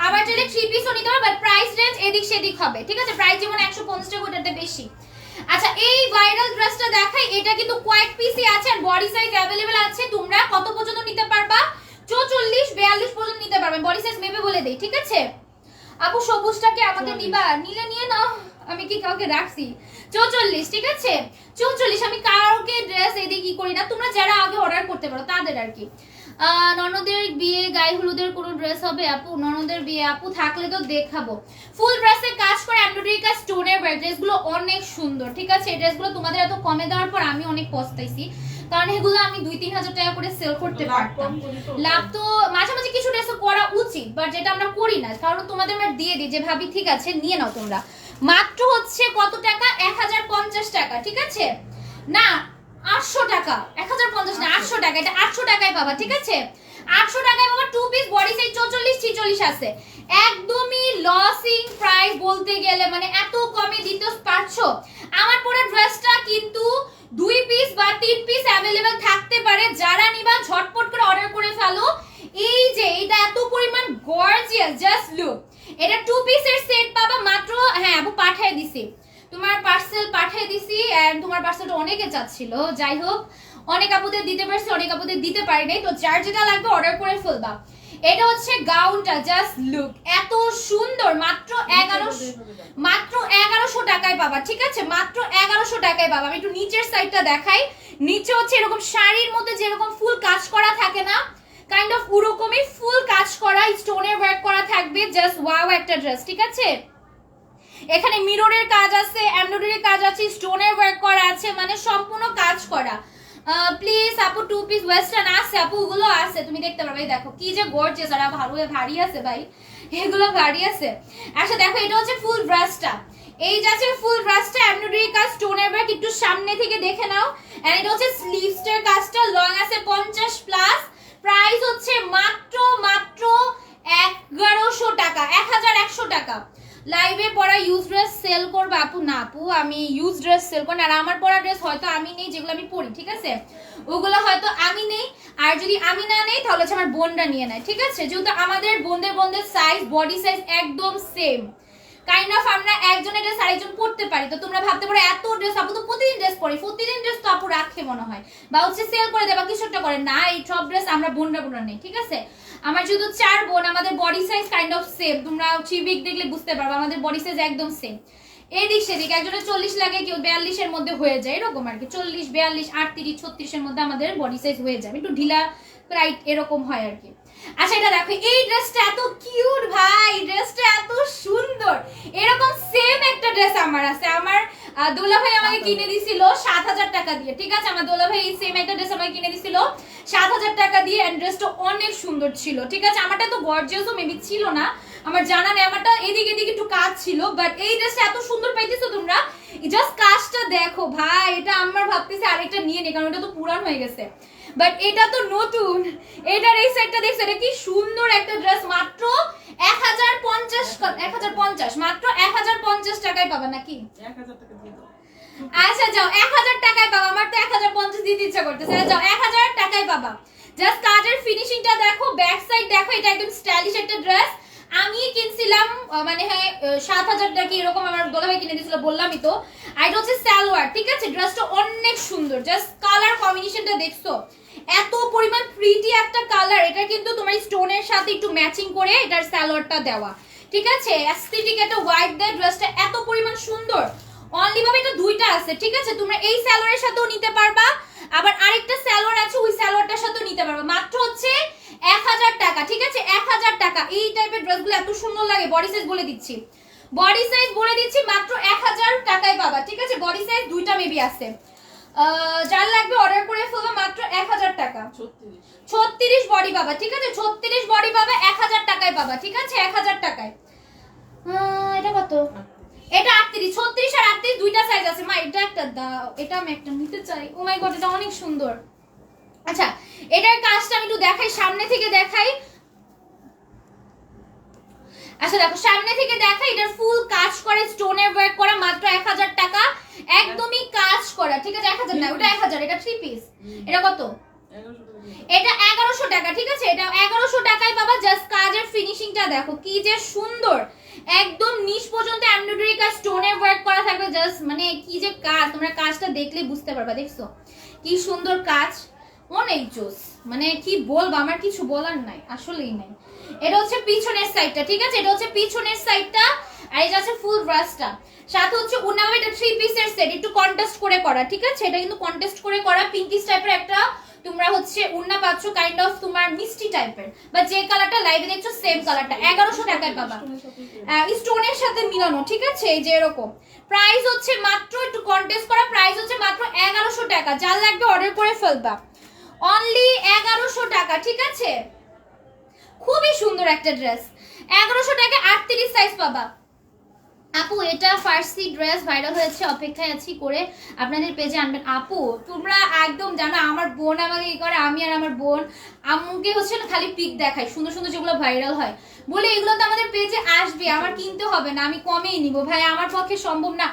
আবার চাইলে 3 পিসও নিতে পারবা, বাট প্রাইস রেঞ্জ এদিক সেদিক হবে। ঠিক আছে, প্রাইস যেমন 150 টাকা, ওটাতে বেশি। আচ্ছা এই ভাইরাল ড্রেসটা দেখাই, এটা কিন্তু কয়েক পিসই আছে আর বডি সাইজ अवेलेबल আছে। তোমরা কত পর্যন্ত নিতে পারবা? 44 42 পর্যন্ত নিতে পারবে। বডি সাইজ মেপে বলে দেই। ঠিক আছে আপু, সবুজটাকে আমাদের নিবা? নিলে নিয়ে নাও, আমি কি কাউকে রাখছি? 44। ঠিক আছে 44। আমি কাউকে ড্রেস এদিকে কি করি না, তোমরা যারা আগে অর্ডার করতে পারো তাদের আর কি। ননদের বিয়ে গায়ে হলুদের কোনো ড্রেস হবে আপু? ননদের বিয়ে আপু থাকলে তো দেখাবো। ফুল ড্রেসে কাজ করে এমব্রয়ডারি কাজ, স্টোনের ওয়ার্ক, ড্রেসগুলো অনেক সুন্দর। ঠিক আছে, এই ড্রেসগুলো তোমাদের এত কমে দেওয়ার পর আমি অনেক পস্তাইছি, কারণ এগুলো আমি 2-3 হাজার টাকা করে সেল করতে পারতাম। লাভ তো মাঝে মাঝে কিছু ড্রেস করা উচিত, বাট যেটা আমরা করি না, কারণ তোমাদের আমরা দিয়ে দিই যে ভাবি ঠিক আছে নিয়ে নাও তোমরা। মাত্র হচ্ছে কত টাকা? 1050 টাকা। ঠিক আছে, না 800 টাকা, 1050 না 800 টাকা। এটা 800 টাকায় পাবা। ঠিক আছে, 800 টাকায় পাবা। 2 পিস বডি সাইজ 44 46 আছে। একদমই লসিং প্রাইস বলতে গেলে, মানে এত কমে দিতে পারছো। আমার পুরো ড্রেসটা কিন্তু 2 পিস বা 3 পিস अवेलेबल থাকতে পারে, যারা নিবা ঝটপট করে অর্ডার করে ফেলো। এই যে এটা এত পরিমাণ গর্জিয়াস, জাস্ট লুক। এটা 2 পিসের সেট পাবা মাত্র। হ্যাঁ আপু পাঠিয়ে দিছি, তোমার পার্সেল পাঠিয়ে দিছি, এন্ড তোমার পার্সেলটা অনেকে চাচ্ছিল। যাই হোক, অনেক আপুদের দিতে পারছি, অনেক আপুদের দিতে পারি নাই, তো যার যেটা লাগবে অর্ডার করে ফেলবা। এটা হচ্ছে গাউনটা, জাস্ট লুক এত সুন্দর। মাত্র 1100 টাকায় পাবা। ঠিক আছে, মাত্র 1100 টাকায় পাবা। আমি একটু নিচের সাইডটা দেখাই। নিচে হচ্ছে এরকম শাড়ির মধ্যে যেরকম ফুল কাজ করা থাকে না, কাইন্ড অফ ওরকমই ফুল কাজ করা, স্টোনের ওয়ার্ক করা থাকবে। জাস্ট ওয়াও একটা ড্রেস। ঠিক আছে, এখানে মিররের কাজ আছে, এমব্রয়ডারির কাজ আছে, স্টোনের ওয়ার্ক করা আছে, মানে সম্পূর্ণ কাজ করা। প্লিজ আপু 2 পিস ওয়েস্টার্ন আছে আপু, ওগুলো আছে, তুমি দেখতে পারবে। দেখো কি যে গর্জিয়াস, আর ভালো ভারী আছে ভাই, এগুলো ভারী আছে। আচ্ছা দেখো এটা হচ্ছে ফুল ড্রেসটা। এই যাচ্ছে ফুল ড্রেসটা এমব্রয়ডারি কাজ স্টোনের ওয়ার্ক, একটু সামনে থেকে দেখে নাও। এন্ড এটা হচ্ছে স্লিভসটার কাজটা, লং আছে 50 প্লাস। প্রাইস হচ্ছে মাত্র 1100 টাকা, 1100 টাকা। লাইভে পরা ইউজ ড্রেস সেল করবে আপু? না আপু, আমি ইউজ ড্রেস সেল করি না। আর আমার পরা ড্রেস হয়তো আমি নেই, যেগুলো আমি পরি, ঠিক আছে, ওগুলো হয়তো আমি নেই। আর যদি আমি না নেই তাহলে হচ্ছে আমার বোনরা নিয়ে নেয়, ঠিক আছে। যেহেতু আমাদের বোনদের সাইজ, বডি সাইজ একদম সেম, কাইন্ড অফ আমরা একজনের ড্রেস আরেকজন পড়তে পারি। তো তোমরা ভাবতে পারো এত ড্রেস আপু তো প্রতিদিন ড্রেস পরে, প্রতিদিন ড্রেস তো আপু রাখে মনে হয়, বা হচ্ছে সেল করে দেয় বা কিছু একটা করে। না, এই সব ড্রেস আমরা বোনরা নেই, ঠিক আছে। আমার যেহেতু 4 বোন, আমাদের body size kind of same. তোমরা চিবিক দেখলে বুঝতে পারবে আমাদের বডি সাইজ একদম সেম। এদিক সেদিক একজনের 40 লাগে, কেউ 42 এর মধ্যে হয়ে যায়, এরকম আর কি। 40, 42, 38, 36 এর মধ্যে আমাদের বডি সাইজ হয়ে যাবে, একটু ঢিলা রাইট এরকম হয় আর কি। আচ্ছা এটা দেখো, এই ড্রেসটা এত কিউট ভাই, ড্রেসটা এত সুন্দর। এরকম সেম একটা ড্রেস আমার আছে, আমার দোলা ভাই আমাকে কিনে দিছিল 7000 টাকা দিয়ে, ঠিক আছে। আমার দোলা ভাই এই সেম একটা ড্রেস আমাকে কিনে দিছিল 7000 টাকা দিয়ে, এন্ড ড্রেসটা অনেক সুন্দর ছিল, ঠিক আছে। আমারটা তো গর্জিয়াসও মেবি ছিল না, আমার জানা নেই, আমারটা এদিকে এদিকে একটু কাজ ছিল, বাট এই ড্রেসটা এত সুন্দর পাইতেছো তোমরা, জাস্ট কাজটা দেখো ভাই। এটা আমার ভাবতেছি আরেকটা নিয়ে নে, কারণ এটা তো পুরান হয়ে গেছে, বাট এটা তো নতুন। এটার এই সাইডটা দেখছো, এটা কি সুন্দর একটা ড্রেস। মাত্র 1050 মাত্র 1050 টাকায় পাবা নাকি? 1000 টাকা দিয়ে দাও। আচ্ছা যাও, 1000 টাকায় পাবা। আমার তো 1050 দিতে ইচ্ছা করতেছে, যাও 1000 টাকায় পাবা। জাস্ট কাজের ফিনিশিংটা দেখো, ব্যাক সাইড দেখো, এটা একদম স্টাইলিশ একটা ড্রেস। আমি কিনছিলাম মানে হ্যাঁ 7000 টাকা এরকম, আমার দোলাভাই কিনে দিয়েছিল, বললামই তো। আর এটা হচ্ছে সালোয়ার, ঠিক আছে। ড্রেসটা অনেক সুন্দর, জাস্ট কালার কম্বিনেশনটা দেখছো, এত পরিমাণ প্রিটি একটা কালার। এটা কিন্তু তোমার স্টোনের সাথে একটু ম্যাচিং করে এটার সালোয়ারটা দেওয়া, ঠিক আছে। অ্যাস্থেটিক একটা হোয়াইট দেয়, ড্রেসটা এত পরিমাণ সুন্দর। অনলি ভাবে এটা দুইটা আছে, ঠিক আছে। তোমরা এই সালোয়ারের সাথেও নিতে পারবা, আবার আরেকটা সালোয়ার আছে ওই সালোয়ারটার সাথেও নিতে পারবা। মাত্র হচ্ছে 1000 টাকা, ঠিক আছে, 1000 টাকা। এই টাইপের ড্রেসগুলো এত সুন্দর লাগে। বডি সাইজ বলে দিচ্ছি, বডি সাইজ বলে দিচ্ছি, মাত্র 1000 টাকায় পাবা, ঠিক আছে। বডি সাইজ দুইটা মেবি আছে, যার লাগবে অর্ডার করে ফেলবে, মাত্র 1000 টাকা। 36 বডি পাবা, ঠিক আছে, 36 বডি পাবা, 1000 টাকায় পাবা, ঠিক আছে, 1000 টাকায়। এটা কত? এটা 38, 36 আর 38 দুইটা সাইজ আছে। মা এটা একটা দাও, এটা আমি একটা নিতে চাই। ও মাই গড, এটা অনেক সুন্দর। আচ্ছা এটার কাজটা আমি একটু দেখাই, সামনে থেকে দেখাই। আচ্ছা দেখো, সামনে থেকে দেখাই, এটার ফুল কাজ করে, স্টোনের ওয়ার্ক করা, মাত্র 1000 টাকা, একদমই কাজ করা, ঠিক আছে। 1000 না, ওটা 1000, এটা 3 পিস। এটা কত? এটা 1100 টাকা, ঠিক আছে। এটা 1100 টাকায় পাবা। জাস্ট কাজের ফিনিশিংটা দেখো কি যে সুন্দর, একদম নিচ পর্যন্ত এমব্রয়ডারি কাজ, স্টোনের ওয়ার্ক করা থাকবে। জাস্ট মানে কি যে কাজ, তোমরা কাজটা দেখলে বুঝতে পারবা। দেখছো কি সুন্দর কাজ, অনেক জোস। মানে কি বলবো, আমার কিছু বলার নাই, আসলেই নাই। এটা হচ্ছে পিছনের সাইডটা, ঠিক আছে, এটা হচ্ছে পিছনের সাইডটা। আর এই যাচ্ছে ফুল ব্রাশটা, সাথে হচ্ছে উন্নাবে। এটা 3 পিসের সেট, একটু কন্ট্রাস্ট করে করা, ঠিক আছে। এটা কিন্তু কন্ট্রাস্ট করে করা, পিঙ্কিশ টাইপের একটা তোমরা হচ্ছে উন্না পাচ্ছ, কাইন্ড অফ তোমার মিষ্টি টাইপের, বা যে কালারটা লাইভে দেখছো সেম কালারটা। 1100 টাকায় পাবা, স্টোনের সাথে মিলানো, ঠিক আছে। এই যে এরকম প্রাইস হচ্ছে মাত্র, একটু কন্টেস্ট করা, প্রাইস হচ্ছে মাত্র 1100 টাকা। যার লাগবে অর্ডার করে ফেলবা, অনলি 1100 টাকা, ঠিক আছে। খুবই সুন্দর একটা ড্রেস, 1100 টাকা, 38 সাইজ পাবা। আপু এটা ফার্সি ড্রেস ভাইরাল হয়েছে, অপেক্ষায় আছি করে আপনাদের পেজে আনবেন। আপু তোমরা একদম জানো, আমার বোন আমাকে কি করে, আমি আর আমার বোন আম্মুকে হচ্ছে না খালি পিক দেখাই সুন্দর সুন্দর যেগুলো ভাইরাল হয়, বলে এগুলো তো আমাদের পেজে আসবে, আমার কিনতে হবে না, আমি কমেই নিব। ভাই আমার পক্ষে সম্ভব না,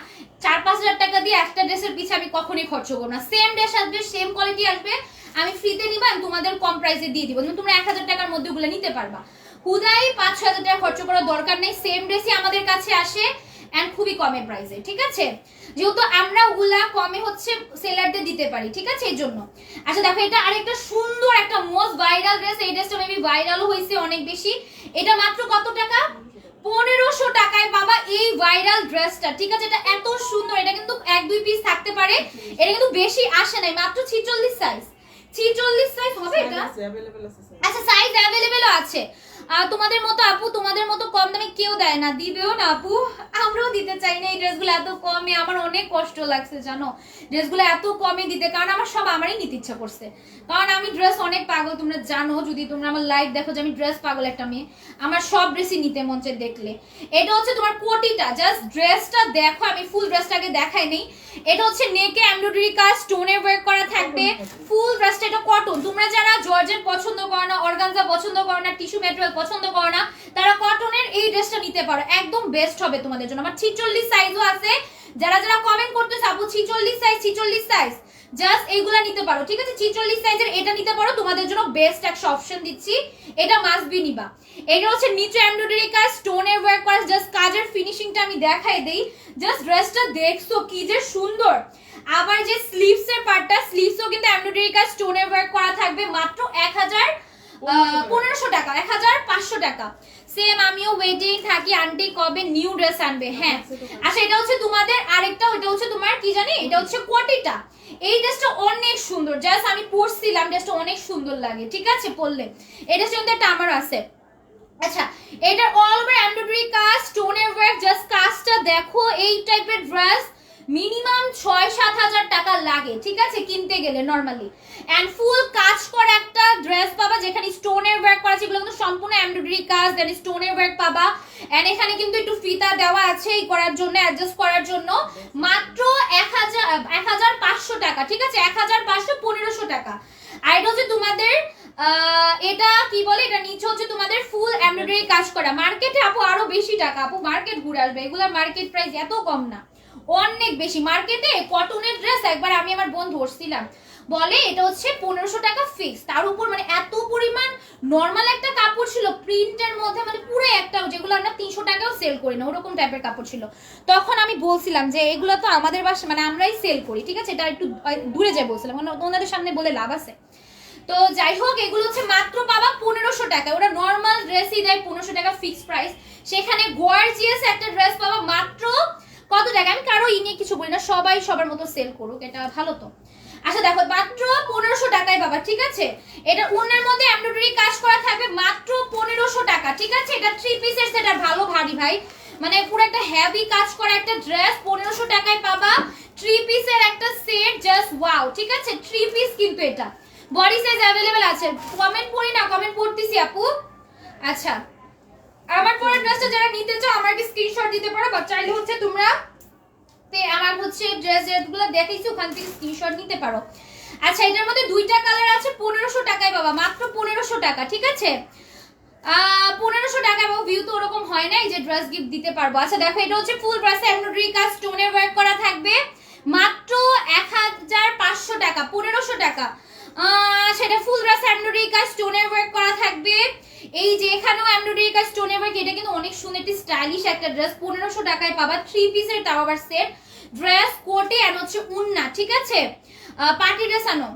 4-5 হাজার টাকা দিয়ে একটা ড্রেসের পিছে আমি কখনোই খরচ করবো না। সেম ড্রেস আসবে, সেম কোয়ালিটি আসবে, আমি ফ্রিতে নিবা, তোমাদের কম প্রাইসে দিয়ে দিব। তোমরা 1000 টাকার মধ্যে ওগুলো নিতে পারবা, হুদাই 5-6 হাজার টাকা খরচ করার দরকার নেই। সেম ড্রেসই আমাদের কাছে আসে এন্ড খুবই কমের প্রাইসে, ঠিক আছে। যেহেতু আমরা ওগুলা কমে হচ্ছে সেলারদের দিতে পারি, ঠিক আছে, এই জন্য। আচ্ছা দেখো, এটা আরেকটা সুন্দর একটা মোস্ট ভাইরাল ড্রেস। এই ড্রেসটা মেবি ভাইরালও হয়েছে অনেক বেশি। এটা মাত্র কত টাকা? 1500 টাকায় পাবা এই ভাইরাল ড্রেসটা, ঠিক আছে। এটা এত সুন্দর, এটা কিন্তু 1-2 পিস থাকতে পারে, এটা কিন্তু বেশি আসে নাই। মাত্র 46 সাইজ, 46 সাইজ হবে এটা। আচ্ছা সাইজ অ্যাভেলেবেলও আছে। তোমাদের মতো আপু, তোমাদের মতো কম দামে কেউ দেয় না, দিবেও না আপু, আমরাও দিতে চাই না। এই ড্রেসগুলো এত কমে আমার অনেক কষ্ট লাগছে জানো, ড্রেসগুলো এত কমে দিতে, কারণ আমার সব আমারই নিতে ইচ্ছা করছে, কারণ আমি ড্রেস অনেক পাগল, তোমরা জানো, যদি তোমরা আমার লাইভ দেখো যে আমি ড্রেস পাগল একটা মেয়ে, আমার সব ড্রেসই নিতে মন চায় দেখলে। এটা হচ্ছে তোমার কোটিটা, জাস্ট ড্রেসটা দেখো, আমি ফুল ড্রেসটাকে দেখাই নেই। এটা হচ্ছে নেকে এমব্রয়ডারি কাজ স্টোনের ওয়ার্ক করা থাকবে, ফুল ড্রেসটা এটা কটন। তোমরা যারা জর্জেট পছন্দ করো না, অর্গানজা পছন্দ করো না, টিস্যু ম্যাটেরিয়াল পছন্দ করো না, তারা কটনের এই ড্রেসটা নিতে পারো, একদম বেস্ট হবে তোমাদের জন্য। আমার 46 সাইজও আছে, যারা যারা কমেন্ট করতেছে আপু 46 সাইজ জাস্ট এইগুলা নিতে পারো, ঠিক আছে? 46 সাইজের এটা নিতে পারো, তোমাদের জন্য বেস্ট একটা অপশন দিচ্ছি, এটা মাস্ট বি নিবা। এটা হচ্ছে নিচে এমব্রয়ডারি কাজ স্টোনের ওয়ার্ক করা, জাস্ট কাজের ফিনিশিংটা আমি দেখাই দেই, জাস্ট ড্রেসটা দেখছো কি যে সুন্দর। আবার যে স্লিভস এর পার্টটা, স্লিভসও কিন্তু এমব্রয়ডারি কাজ স্টোনের ওয়ার্ক করা থাকবে, মাত্র 1500 টাকা, 1500 টাকা। সেম আমিও ওয়েটিং থাকি আন্টি কবে নিউ ড্রেস আনবে। হ্যাঁ আচ্ছা, এটা হচ্ছে তোমাদের আরেকটা, এটা হচ্ছে তোমার কি জানি, এটা হচ্ছে কোটিটা। এই ড্রেসটা অনেক সুন্দর, জাস্ট আমি পরছিলাম, ড্রেসটা অনেক সুন্দর লাগে, ঠিক আছে পরলে। এই ড্রেসটা কিন্তু একটা আমার আছে। আচ্ছা, এটার অল ওভার এমব্রয়ডারি কাজ স্টোনের ওয়ার্ক, জাস্ট কাজটা দেখো। এই টাইপের ড্রেস মিনিমাম 6-7 হাজার টাকা লাগে, ঠিক আছে, কিনতে গেলে নরমালি। এন্ড ফুল কাজ করা একটা ড্রেস পাবা, যেখানে স্টোনের ওয়ার্ক করা আছে, এগুলো কিন্তু সম্পূর্ণ এমব্রয়ডারি কাজ, দেন স্টোনের ওয়ার্ক পাবা। এন্ড এখানে কিন্তু একটু ফিতা দেওয়া আছে এই করার জন্য, অ্যাডজাস্ট করার জন্য, মাত্র 1500 টাকা, ঠিক আছে, 1500 টাকা। আর এটা হচ্ছে তোমাদের এটা কি বলে, এটা নিচে হচ্ছে তোমাদের ফুল এমব্রয়ডারি কাজ করা। মার্কেটে আপু আরো বেশি টাকা, আপু মার্কেট ঘুরে আসবে, এগুলা মার্কেট প্রাইস এত কম না, অনেক বেশি। মার্কেটে কটনের ড্রেস একবার আমি আমার বোন ধরছিলাম, বলে এটা হচ্ছে 1500 টাকা ফিক্স, তার উপর মানে এত পরিমাণ নরমাল একটা কাপড় ছিল প্রিন্টের মধ্যে, মানে পুরো একটা, যেগুলো আমরা 300 টাকাও সেল করি না ওরকম টাইপের কাপড় ছিল। তখন আমি বলছিলাম যে এগুলো তো আমাদের বাসা মানে আমরাই সেল করি, ঠিক আছে, এটা একটু দূরে যাই বলছিলাম, মানে ওনাদের সামনে বলে লাভ আছে। তো যাই হোক, এগুলো হচ্ছে মাত্র পাবা 1500 টাকা, ওরা নরমাল ড্রেসই দেয় 1500 টাকা ফিক্স প্রাইস, সেখানে গর্জিয়াস একটা ড্রেস পাবা মাত্র কত টাকা। আমি কারো নিয়ে কিছু বলি না, সবাই সবার মতো সেল করুক, এটা ভালো তো। আচ্ছা দেখো, মাত্র 1500 টাকায় পাবা, ঠিক আছে। এটা ওনার মধ্যে এমব্রয়ডারি কাজ করা থাকবে, মাত্র 1500 টাকা, ঠিক আছে। এটা 3 পিসের সেট, আর ভালো ভারী ভাই, মানে পুরো একটা হেভি কাজ করা একটা ড্রেস 1500 টাকায় পাবা, 3 পিসের একটা সেট, জাস্ট ওয়াও, ঠিক আছে, 3 পিস কিন্তু এটা। বডি সাইজ अवेलेबल আছে, কমেন্ট পড়ি না, কমেন্ট পড়তেছি আপু। আচ্ছা, আমার পরে ড্রেসটা যারা নিতে চাও আমাকে স্ক্রিনশট দিতে পারো, বা চাইলে হচ্ছে তোমরা আমার হচ্ছে ড্রেস যেগুলো দেখাইছি ওখান থেকে স্ক্রিনশট নিতে পারো। আচ্ছা, এটার মধ্যে দুইটা কালার আছে, 1500 টাকায় বাবা, মাত্র 1500 টাকা, ঠিক আছে, 1500 টাকায় বাবা। ভিউ তো ওরকম হয় না, এই যে ড্রেস গিফট দিতে পারবো। আচ্ছা দেখো, এটা হচ্ছে ফুল ড্রেসে এমব্রয়ডারি কাজ স্টোনের ওয়ার্ক করা থাকবে, মাত্র 1500 টাকা, 1500 টাকা। সেটা ফুল ড্রেস এমব্রয়ডারি কাজ স্টোনের ওয়ার্ক করা থাকবে, এই যে এখানেও এমব্রয়ডারি কাজ স্টোনের ওয়ার্ক। এটা কিন্তু অনেক সুন্দর একটি স্টাইলিশ একটা ড্রেস, 1500 টাকায় পাবা, 3 পিসের তাও আবার সেট, ড্রেস কোটে আর হচ্ছে উন্না, ঠিক আছে। পার্টি ড্রেস আনো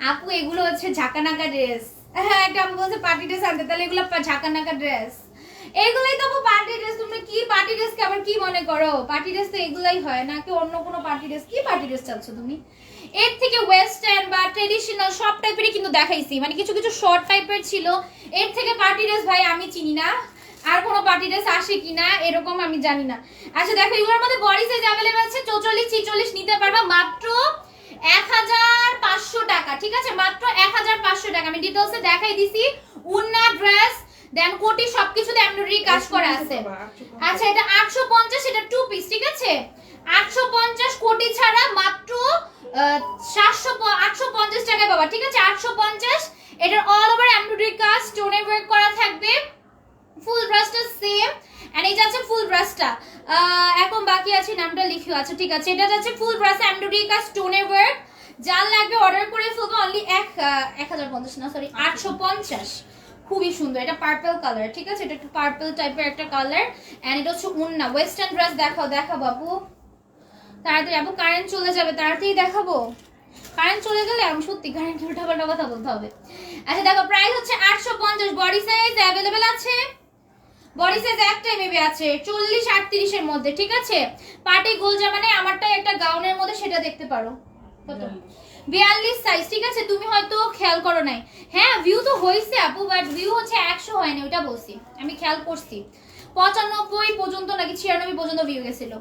আপু, এগুলো হচ্ছে ঝাঁকানাকা ড্রেস। হ্যাঁ, একটা আমি বলছে পার্টি ড্রেস আনতে, তাহলে এগুলো ঝাঁকানাকা ড্রেস, এগুলাই তো পার্টি ড্রেস। তুমি কি পার্টি ড্রেস কে আবার কি মনে করো? পার্টি ড্রেস তো এগুলাই হয় না, কি অন্য কোনো পার্টি ড্রেস? কি পার্টি ড্রেস চাচ্ছো তুমি? এর থেকে ওয়েস্টার্ন বা ট্রেডিশনাল সব টাইপেরই কিন্তু দেখাইছি, মানে কিছু কিছু শর্ট টাইপের ছিল। এর থেকে পার্টি ড্রেস ভাই আমি চিনি না, আর কোনো পার্টি ড্রেস আসে কিনা এরকম আমি জানি না। আচ্ছা দেখো, এগুলোর মধ্যে বডি সাইজ अवेलेबल আছে 44-46 নিতে পারবা, মাত্র 1500 টাকা, ঠিক আছে, মাত্র 1500 টাকা। আমি ডিটেইলসে দেখাই দিছি, উন্না ড্রেস দেন কোটি সবকিছুতে এমব্রয়ডারি কাজ করা আছে। আচ্ছা, এটা 850, এটা 2 পিস, ঠিক আছে, 850 কোটি ছাড়া মাত্র 850 টাকায় পাবা, ঠিক আছে, 850। এটার অল ওভার এমব্রয়ডারি কাজ স্টোনের ওয়ার্ক করা থাকবে, ফুল ব্রাশটা সেম। এন্ড এই যাচ্ছে ফুল ব্রাশটা, এখন বাকি আছে নামটা লিখিও। আচ্ছা ঠিক আছে, এটা যাচ্ছে ফুল ব্রাশ এমব্রয়ডারি কাজ স্টোনের ওয়ার্ক। যার লাগবে অর্ডার করে ফেলবো, অনলি 1050 না সরি 850। খুবই সুন্দর, এটা পার্পল কালার, ঠিক আছে, এটা একটু পার্পল টাইপের একটা কালার। এন্ড এটা হচ্ছে উন্না। ওয়েস্টার্ন ড্রেস দেখাও, দেখাবো আপু তাড়াতাড়ি, আপু কারেন্ট চলে যাবে, তাড়াতাড়ি দেখাবো। কারেন্ট চলে গেলে আমি সত্যি কারেন্ট উল্টাপাল্টা কথা বলতে হবে। আচ্ছা দেখো, প্রাইস হচ্ছে 850, বডি সাইজ अवेलेबल আছে, বডি সাইজ একটাই মেবি আছে 40-38 এর মধ্যে, ঠিক আছে। পার্টি গোল জামা নেই, আমারটাই একটা গাউনের মধ্যে, সেটা দেখতে পারো। কত 42 সাইজ, ঠিক আছে? তুমি হয়তো খেয়াল করো নাই। হ্যাঁ ভিউ তো হয়েছে আপু, বাট ভিউ হচ্ছে 100 হয়নি, ওটা বলছি আমি, খেয়াল করছি 95 পর্যন্ত নাকি 96 পর্যন্ত ভিউ গেছিল।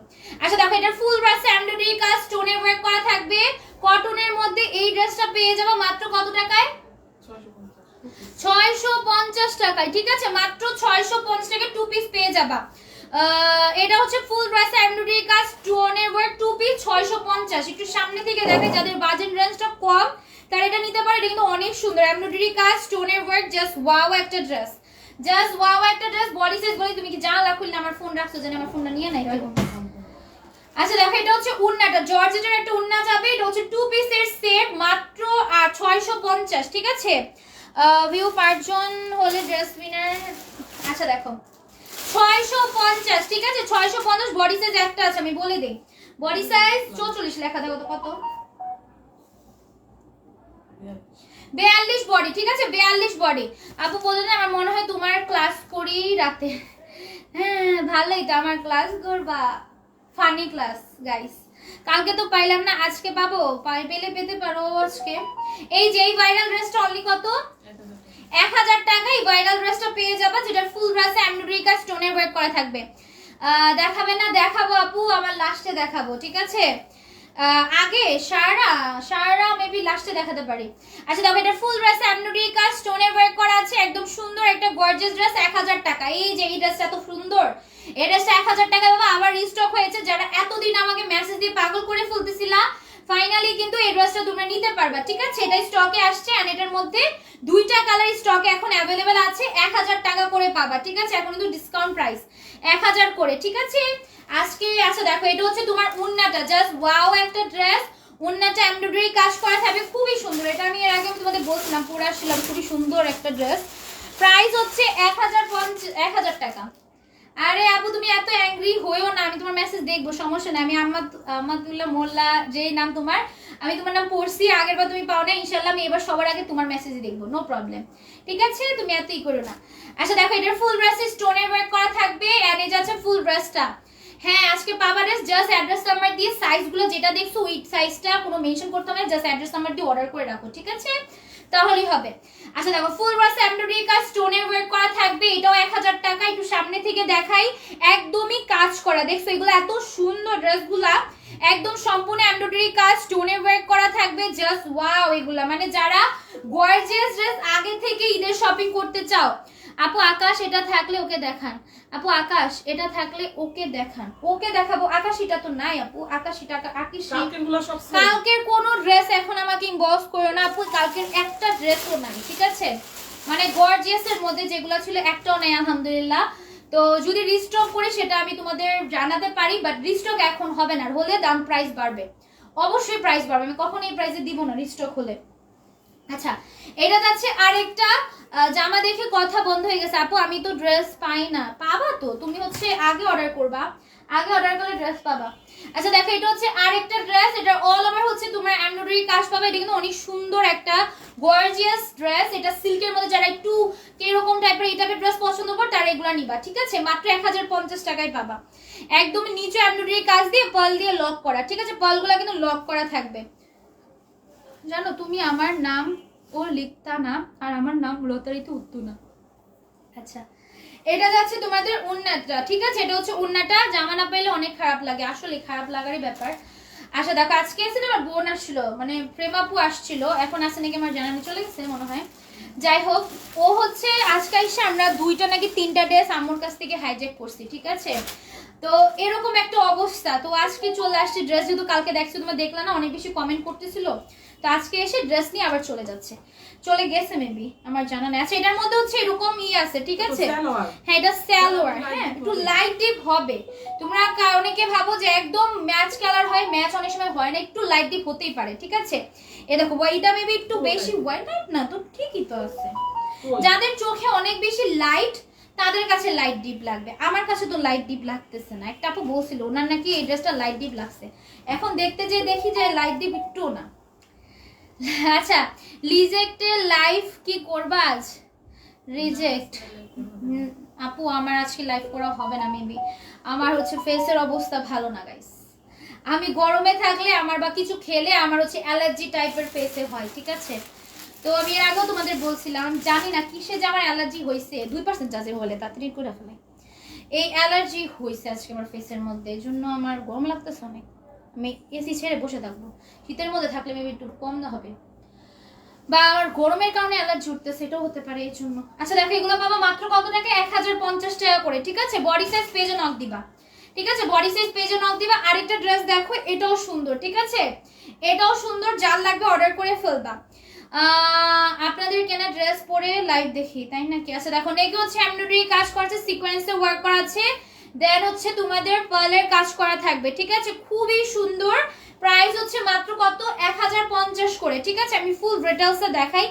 আচ্ছা দেখো, এটা ফুল ব্রাশ এমব্রয়ডারি কাজ স্টোনের ওয়ার্ক করা থাকবে, কটনের মধ্যে এই ড্রেসটা পেয়ে যাবো মাত্র কত টাকায়? 650 টাকায়, ঠিক আছে? মাত্র 650 টাকায় 2 পিস পেয়ে যাবা। এটা হচ্ছে ফুল ব্রাশ এমব্রয়ডারি কাজ স্টোনের ওয়ার্ক 2 পিস 650। একটু সামনে থেকে দেখে, যাদের বাজেট রেঞ্জটা কম তারা এটা নিতে পারে। এটা কিন্তু অনেক সুন্দর এমব্রয়ডারি কাজ স্টোনের ওয়ার্ক, জাস্ট ওয়াও একটা ড্রেস, জাস্ট ওয়াও একটা ড্রেস। বডি সাইজ বলি, তুমি কি জানলা খুললে আমার ফোন রাখছো, জানি আমার ফোনটা নিয়ে নাই। আচ্ছা দেখো, এটা হচ্ছে উন্নাটা, জর্জেটের একটা উন্না যাবে, এটা হচ্ছে 2 পিসের সেট, মাত্র 650, ঠিক আছে? ভিউ 5 জন হলে ড্রেস উইনার। আচ্ছা দেখো 650, ঠিক আছে? 650, বডি সাইজ একটা আছে, আমি বলে দেই বডি সাইজ 44 লেখা দেখো তো কত, 42 বডি, ঠিক আছে? 42 বডি। আপু বলে না, আমার মনে হয় তোমার ক্লাস করি রাতে। হ্যাঁ ভালোই তো, আমার ক্লাস করবা, ফানি ক্লাস গাইস। কালকে তো পাইলাম না, আজকে পাবো, পেলে পেতে পারো আজকে। এই যে এই ভাইরাল ড্রেসটা অনলি কত? 1000 টাকায় ভাইরাল ড্রেসটা পেয়ে যাবা, যেটা ফুল ব্রাশে এমব্রয়ডারি কাজ স্টোনের ওয়ার্ক করা থাকবে। দেখাবে না? দেখাবো আপু, আমার লাস্টে দেখাবো, ঠিক আছে? আগে সারা মেবি লাস্টে দেখাতে পারি। আচ্ছা দেখো, এটা ফুল ড্রেস এমব্রয়ডারি কাজ স্টোনের ওয়ার্ক করা আছে, একদম সুন্দর একটা গর্জিয়াস ড্রেস, 1000 টাকা। এই যে এই ড্রেসটা এত সুন্দর, এই ড্রেসটা 1000 টাকা বাবা। আবার রিস্টক হয়েছে, যারা এতদিন আমাকে মেসেজ দিয়ে পাগল করে ফেলতেছিলা, ফাইনালি কিন্তু এই ড্রেসটা তোমরা নিতে পারবা, ঠিক আছে? এটা স্টকে আসছে, আর এটার মধ্যে 2টা কালার স্টকে এখন অ্যাভেলেবেল আছে, 1000 টাকা করে পাবা, ঠিক আছে? এখন কিন্তু ডিসকাউন্ট প্রাইস 1000 করে, ঠিক আছে আজকে। আচ্ছা দেখো, এটা হচ্ছে তোমার উন্নাটা, জাস্ট ওয়াও একটা ড্রেস, উন্নাটা এমব্রয়ডারি কাজ করা থাকবে, খুবই সুন্দর। এটা আমি এর আগে তোমাদের বলছিলাম, পরে আসছিলাম, খুবই সুন্দর একটা ড্রেস। প্রাইস হচ্ছে 1000 টাকা। আরে আপু তুমি এত অ্যাংরি হইও না, আমি তোমার মেসেজ দেখবো, সমস্যা নেই। আমি আমাদুল্লাহ মোল্লা যেই নাম তোমার, আমি তোমার নাম পড়ছি, আগের বার তুমি পাও না, ইনশাআল্লাহ আমি এবার সবার আগে তোমার মেসেজই দেখবো, নো প্রবলেম, ঠিক আছে? তুমি এতই করো না। আচ্ছা দেখো, এটার ফুল ব্রাশে স্টোনের ওয়ার্ক করা থাকবে, এন্ড এই যাচ্ছে ফুল ব্রাশটা। হ্যাঁ আজকে পাবা ড্রেস, জাস্ট অ্যাড্রেস নাম্বার দিয়ে সাইজগুলো যেটা দেখছো ওই সাইজটা কোনো মেনশন করতে হবে না, জাস্ট অ্যাড্রেস নাম্বার দিয়ে অর্ডার করে রাখো, ঠিক আছে? তাহলেই হবে। আচ্ছা দেখো, ফুল ব্রাশ এমব্রয়ডারি কাজ স্টোনের ওয়ার্ক করা থাকবে, এটাও 1000 টাকা। একটু সামনে থেকে দেখাই, একদমই কাজ করা, দেখছো এগুলো এত সুন্দর ড্রেসগুলা, একদম সম্পূর্ণ এমব্রয়ডারি কাজ স্টোনের ওয়ার্ক করা থাকবে, জাস্ট ওয়াও। এগুলা মানে যারা গর্জিয়াস ড্রেস আগে থেকে ঈদের শপিং করতে চাও, আপু আকাশ এটা থাকলে ওকে দেখান, আপু আকাশ এটা থাকলে ওকে দেখান, ওকে দেখাবো। আকাশ এটা তো নাই আপু, আকাশ এটা কালকের কোন ড্রেস এখন আমাকে ইনবক্স করো না আপু, কালকের একটা ড্রেসও নাই, ঠিক আছে? মানে গর্জিয়াস এর মধ্যে যেগুলো ছিল একটাও নাই আলহামদুলিল্লাহ। তো যদি রিস্টক করে সেটা আমি তোমাদের জানাতে পারি, বাট রিস্টক এখন হবে না, হলে দাম প্রাইস বাড়বে, অবশ্যই প্রাইস বাড়বে, আমি কখনো এই প্রাইসে দিব না রিস্টক হলে। আচ্ছা এটা যাচ্ছে আরেকটা জামা, দেখে কথা বন্ধ হয়ে গেছে আপু, আমি তো ড্রেস পাই না। পাবা তো, তুমি হচ্ছে আগে অর্ডার করবা, আগে অর্ডার করলে ড্রেস পাবা। আচ্ছা দেখো, এটা হচ্ছে আরেকটা ড্রেস, এটা অল ওভার হচ্ছে তোমার এমব্রয়ডারি কাজ পাবে, এটা কিন্তু অনেক সুন্দর একটা গর্জিয়াস ড্রেস। এটা সিল্কের মধ্যে যারা একটু এরকম টাইপের এই টাইপের ড্রেস পছন্দ করে তারা এগুলা নিবা, ঠিক আছে? মাত্র 1050 টাকায় পাবা, একদম নিচে এমব্রয়ডারি কাজ দিয়ে পার্ল দিয়ে লক করা, ঠিক আছে? পার্লগুলো কিন্তু লক করা থাকবে। জানো তুমি আমার নাম ও লিখতা না, আর আমার নাম লতারিতে উত্তু না। আচ্ছা এটা যাচ্ছে তোমাদের উন্নাটা, ঠিক আছে? এটা হচ্ছে উন্নাটা, জামা না পাইলে অনেক খারাপ লাগে, আসলে খারাপ লাগারই ব্যাপার। আচ্ছা দেখো, আজকে এসে আমার বোন আসছিল, মানে প্রেমাপু আসছিল, এখন আসে নাকি আমার জানানো চলে গেছে মনে হয়। যাই হোক, ও হচ্ছে আজকে এসে আমরা 2টা নাকি 3টা ড্রেস আম্মুর কাছ থেকে হাইজ্যাক করছি, ঠিক আছে? তো এরকম একটা অবস্থা, তো আজকে চলে আসছে ড্রেস, যেহেতু কালকে দেখছো তোমরা দেখলা না, অনেক বেশি কমেন্ট করতেছিল, তো আজকে এসে ড্রেস নিয়ে আবার চলে গেছে মেবি, আমার জানা নেই। আচ্ছা এটার মধ্যে হচ্ছে এরকম আছে, ঠিক আছে? হ্যাঁ এটা সালোয়ার, হ্যাঁ একটু লাইট ডিপ হবে। তোমরা অনেকে ভাবো যে একদম ম্যাচ কালার হয়, ম্যাচ অনেক সময় হয় না, একটু লাইট ডিপ হতেই পারে, ঠিক আছে? এ দেখো এটা মেবি একটু বেশি হোয়াইট না, তো ঠিকই তো আছে। যাদের চোখে অনেক বেশি লাইট তাদের কাছে লাইট ডিপ লাগবে, আমার কাছে তো লাইট ডিপ লাগতেছে না। একটা আপু বলছিল ওনার নাকি এই ড্রেসটা লাইট ডিপ লাগছে, এখন দেখতে যে দেখি যে লাইট ডিপ একটু না। আচ্ছা রিজেক্টের লাইভ কি করবা আজ? রিজেক্ট আপু আমার আজকে লাইভ করা হবে না, মেবি আমার হচ্ছে ফেসের অবস্থা ভালো না গাইস, আমি গরমে থাকলে আমার বা কিছু খেলে আমার হচ্ছে অ্যালার্জি টাইপের ফেসে হয়, ঠিক আছে? তো আমি এর আগেও তোমাদের বলছিলাম, আমি জানি না কিসে যে আমার অ্যালার্জি হয়েছে, 2% আছে বলে তাড়াতাড়ি করে ফেলে। এই অ্যালার্জি হয়েছে আজকে আমার ফেসের মধ্যে, এই জন্য আমার গরম লাগতেছে অনেক। আমি এসি ছেড়ে বসে থাকবো, শীতের মধ্যে থাকলে মেবি একটু কম না হবে, বা আমার গরমের কারণে অ্যালার্জি উঠতেছে, এটাও হতে পারে এই জন্য। আচ্ছা দেখো, এগুলো পাবা মাত্র কত টাকা? 1050 টাকা করে, ঠিক আছে? বডি সাইজ পেজে নক দিবা, ঠিক আছে? বডি সাইজ পেজে নক দিবা। আরেকটা ড্রেস দেখো, এটাও সুন্দর, ঠিক আছে? এটাও সুন্দর, যার লাগবে অর্ডার করে ফেলবা। আপনাদের কেনা ড্রেস পরে লাইভ দেখি, তাই নাকি? আচ্ছা দেখো, নেকে হচ্ছে এমব্রয়ডারি কাজ করছে, সিকোয়েন্সে ওয়ার্ক করা আছে, দেন হচ্ছে তোমাদের পার্লের কাজ করা থাকবে, ঠিক আছে? খুবই সুন্দর। প্রাইস হচ্ছে মাত্র কত? 1050 করে, ঠিক আছে? আমি ফুল ডিটেইলসে দেখাই।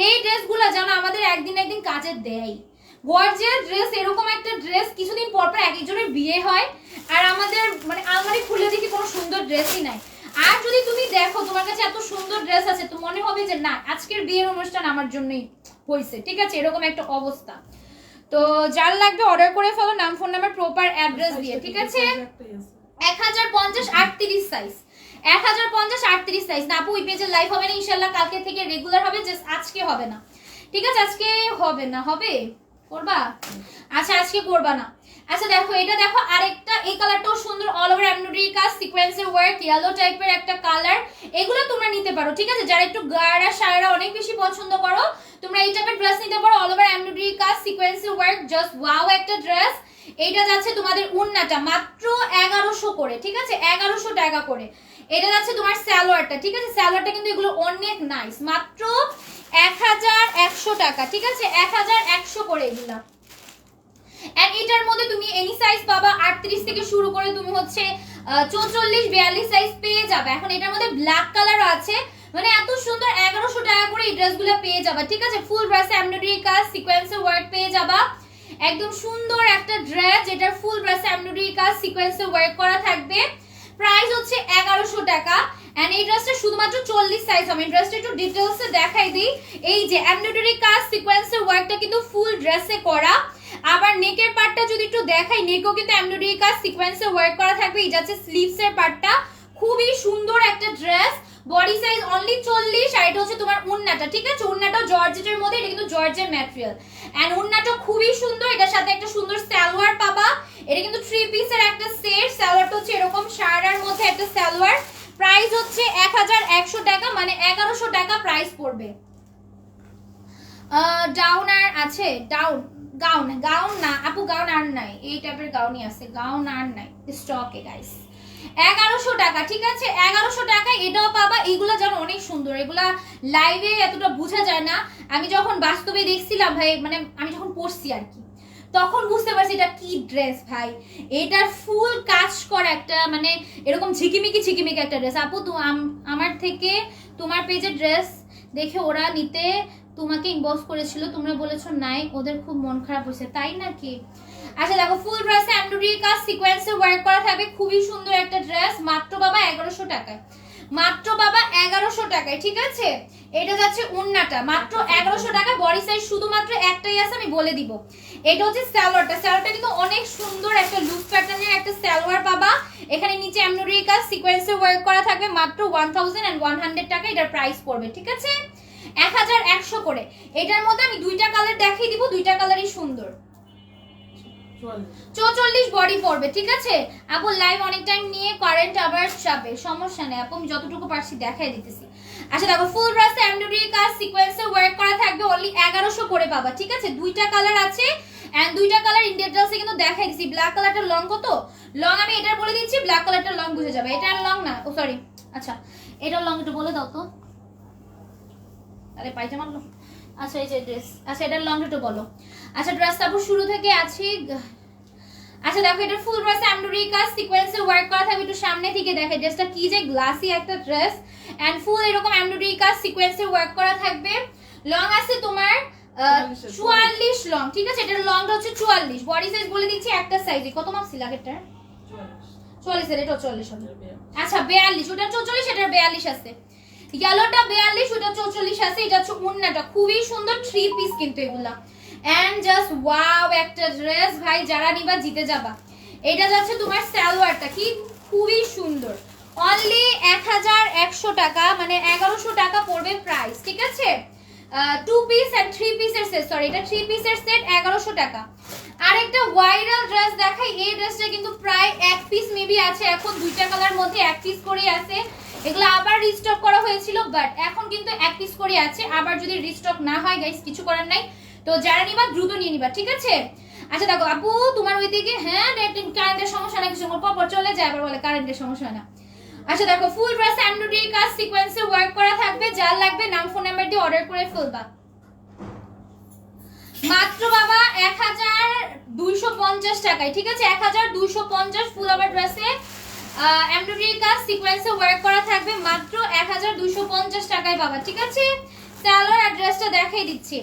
এই ড্রেসগুলো জানো আমাদের একদিন একদিন কাজে দেয়। গর্জিয়াস ড্রেস, এরকম একটা ড্রেস কিছুদিন পর পর এক একজনের বিয়ে হয়, আর আমাদের মানে আলমারি খুলে দেখি কোনো সুন্দর ড্রেসই নাই। আর যদি তুমি দেখো তোমার কাছে এত সুন্দর ড্রেস আছে, তো মনে হবে যে না, আজকের বিয়ের অনুষ্ঠান আমার জন্যই হয়েছে, ঠিক আছে? এরকম একটা অবস্থা। তো যার লাগবে অর্ডার করে ফেলো, নাম ফোন নাম্বার প্রপার অ্যাড্রেস দিয়ে, ঠিক আছে? 1050 38 সাইজ, 1050 38 সাইজ। না আপু, ওই পেজে লাইভ হবে না ইনশাআল্লাহ, কালকে থেকে রেগুলার হবে, জাস্ট আজকে হবে না, ঠিক আছে? আজকে হবে না, হবে করবা? আচ্ছা আজকে করবা না। আচ্ছা দেখো, এটা দেখো আরেকটা, এই কালারটাও সুন্দর, অল ওভার এমব্রয়ডারি কাজ, সিকোয়েন্সের ওয়ার্ক, ইয়েলো টাইপের একটা কালার। এগুলো তোমরা নিতে পারো, ঠিক আছে? যারা একটু গাড়া সারা অনেক বেশি পছন্দ করো, তোমরা এই টাইপের ড্রেস নিতে পারো, অল ওভার এমব্রয়ডারি কাজ, সিকোয়েন্সের ওয়ার্ক, জাস্ট ওয়াও একটা ড্রেস। এইটা যাচ্ছে তোমাদের উন্নাটা মাত্র 1100 করে, ঠিক আছে? 1100 টাকা করে। এটা যাচ্ছে তোমার সালোয়ারটা, ঠিক আছে? সালোয়ারটা কিন্তু এগুলো অনেক নাইস, মাত্র 1100 টাকা, ঠিক আছে? 1100 করে এগুলা। এন্ড এটার মধ্যে তুমি এনি সাইজ পাবা, 38 থেকে শুরু করে তুমি হচ্ছে 44 42 সাইজ পেয়ে যাবে। এখন এটার মধ্যে ব্ল্যাক কালারও আছে, মানে এত সুন্দর 1100 টাকা করে এই ড্রেসগুলো পেয়ে যাবা, ঠিক আছে? ফুল ড্রেসে এমব্রয়ডারি কাজ, সিকোয়েন্সের ওয়ার্ক পেয়ে যাবা। একদম সুন্দর একটা ড্রেস, যেটার ফুল ড্রেসে এমব্রয়ডারি কাজ, সিকোয়েন্সের ওয়ার্ক করা থাকবে। প্রাইস হচ্ছে 1100 টাকা। এন্ড এই ড্রেসটা শুধুমাত্র 40 সাইজ হবে। ড্রেসটা একটু ডিটেইলসে দেখাই দিই। এই যে এমব্রয়ডারি কাজ, সিকোয়েন্সের ওয়ার্কটা কিন্তু ফুল ড্রেসে করা। আবার নেকের পার্টটা যদি একটু দেখাই, নেকও কিন্তু এমব্রয়ডারি কাজ, সিকোয়েন্সে ওয়ার্ক করা থাকবে। এই যাচ্ছে স্লিভসের পার্টটা, খুবই সুন্দর একটা ড্রেস। বডি সাইজ অনলি 40, আর এটা হচ্ছে তোমার উন্নাটা, ঠিক আছে? উন্নাটাও জর্জেটের মধ্যে, এটা কিন্তু জর্জের ম্যাটেরিয়াল। এন্ড উন্নাটা খুবই সুন্দর, এটার সাথে একটা সুন্দর সালোয়ার পাবা। এটা কিন্তু 3 পিসের একটা সেট। সালোয়ারটা হচ্ছে এরকম শাড়ার মধ্যে একটা সালোয়ার। প্রাইস হচ্ছে 1100 টাকা, মানে 1100 টাকা প্রাইস পড়বে। ডাউন আর আছে, ডাউন গাউন, গাউন না আপু, গাউন আর নাই, এই টাইপের গাউনই আছে, গাউন আর নাই স্টকে গাইস। 1100 টাকা, ঠিক আছে? 1100 টাকা এটাও পাবা। এগুলা যেন অনেক সুন্দর, এগুলা লাইভে এতটা বোঝা যায় না। আমি যখন বাস্তবে দেখছিলাম ভাই, মানে আমি যখন পড়ছি আর কি, তখন বুঝতে পারছি এটা কি ড্রেস ভাই। এটার ফুল কাজ করা একটা, মানে এরকম ঝিকিমিকি ঝিকিমিকি একটা ড্রেস। আপু আমার থেকে তোমার পেজে ড্রেস দেখে ওরা নিতে তোমাকে ইনবক্স করেছিল, তোমরা বলেছো নাই, ওদের খুব মন খারাপ হয়েছে, তাই নাকি? আচ্ছা দেখো, ফুল ড্রেসে এমব্রয়ডারি কাজ, সিকোয়েন্সে ওয়ার্ক করা থাকবে, খুবই সুন্দর একটা ড্রেস। মাত্র বাবা 1100 টাকায়, মাত্র বাবা 1100 টাকায়, ঠিক আছে? এটা যাচ্ছে উন্নাটা, মাত্র 1100 টাকা। বডি সাইজ শুধুমাত্র একটাই আছে, আমি বলে দিব। এটা হচ্ছে সালোয়ারটা, সালোয়ারটা কিন্তু অনেক সুন্দর একটা লুজ প্যাটার্নের একটা সালোয়ার পাবা। এখানে নিচে এমব্রয়ডারি কাজ, সিকোয়েন্সে ওয়ার্ক করা থাকবে, মাত্র 1100 টাকা এটার প্রাইস পড়বে, ঠিক আছে? 1100 করে। এটার মধ্যে আমি দুইটা কালার দেখিয়ে দিব, দুইটা কালারই সুন্দর। 44 বডি পড়বে, ঠিক আছে? আপু লাইভ অনেক টাইম নিয়ে কারেন্ট আবার যাবে, সমস্যা নেই আপু, আমি যতটুকু পারছি দেখাই দিতেছি। আচ্ছা দেখো, ফুল ড্রেসে এমব্রয়ডারি কাজ, সিকোয়েন্সে ওয়ার্ক করা থাকবে, অনলি 1100 করে পাবা, ঠিক আছে? দুইটা কালার আছে, এন্ড দুইটা কালার ইন ডিটেইলসে কিন্তু দেখাই দিছি। ব্ল্যাক কালারটা লং কত? লং আমি এটার বলে দিচ্ছি, ব্ল্যাক কালারটা লং বুঝে যাবে। এটা লং না, ও সরি, আচ্ছা এটার লং একটু বলে দাও তো। আরে পায়জামা লং, আচ্ছা এই যে ড্রেস, আচ্ছা এটার লং একটু বলো। আচ্ছা ড্রেসটা আপু শুরু থেকে আছি। আচ্ছা দেখো, এটা ফুল ড্রেস এমব্রয়ডারি কাজ, সিকোয়েন্সে ওয়ার্ক করা থাকবে। একটু সামনে থেকে দেখে ড্রেসটা কি যে গ্লাসি একটা ড্রেস, এন্ড ফুল এরকম এমব্রয়ডারি কাজ, সিকোয়েন্সে ওয়ার্ক করা থাকবে। লং আছে তোমার 44 লং, ঠিক আছে? এটার লংটা হচ্ছে 44। বডি সাইজ বলে দিচ্ছি একটা সাইজে, কত মাপছিল আগেরটা? 44 এর, এটা 44 হবে। আচ্ছা 42, ওটা 44, এটার 42 আছে। ইয়েলোটা 42, ওটা 44 আছে। এটা হচ্ছে উন্নাটা, খুবই সুন্দর 3 পিস কিন্তু এগুলা। এন্ড জাস্ট ওয়াও একটা ড্রেস ভাই, যারা নিবা জিতে যাবা। এটা যাচ্ছে তোমার সালোয়ারটা, কি খুবই সুন্দর, অনলি 1100 টাকা, মানে 1100 টাকা পড়বে প্রাইস, ঠিক আছে? 2 পিস এন্ড 3 পিসের সেট, সরি এটা 3 পিসের সেট 1100 টাকা। আরেকটা ভাইরাল ড্রেস দেখাই, এই ড্রেসটা কিন্তু প্রায় 1 পিস মেবি আছে এখন, দুইটা কালার মধ্যে 1 পিস করে আছে। এগুলো আবার রিস্টক করা হয়েছিল, বাট এখন কিন্তু 1 পিস করে আছে। আবার যদি রিস্টক না হয় গাইস কিছু করার নাই, তো যারা নিবা দ্রুত নিয়ে নিবা, ঠিক আছে? আচ্ছা দেখো আপু তোমার ওইদিকে হ্যাঁ কারেন্টের সমস্যা না, কিছু পর চলে যায়, আবার বলে কারেন্টের সমস্যা হয় না। আচ্ছা দেখো ফুল ড্রেস এমব্রয়ডারি কাজ সিকোয়েন্সে ওয়ার্ক করা থাকবে, যার লাগবে নাম ফোন নাম্বার দিয়ে অর্ডার করে ফেলবা। মাত্র বাবা 1250 টাকায়, ঠিক আছে? 1250 ফুল ওভার ড্রেসে এমব্রয়ডারি কাজ সিকোয়েন্সে ওয়ার্ক করা থাকবে, মাত্র 1250 টাকায় বাবা, ঠিক আছে? সালোয়ার আর ড্রেসটা দেখাই দিচ্ছি।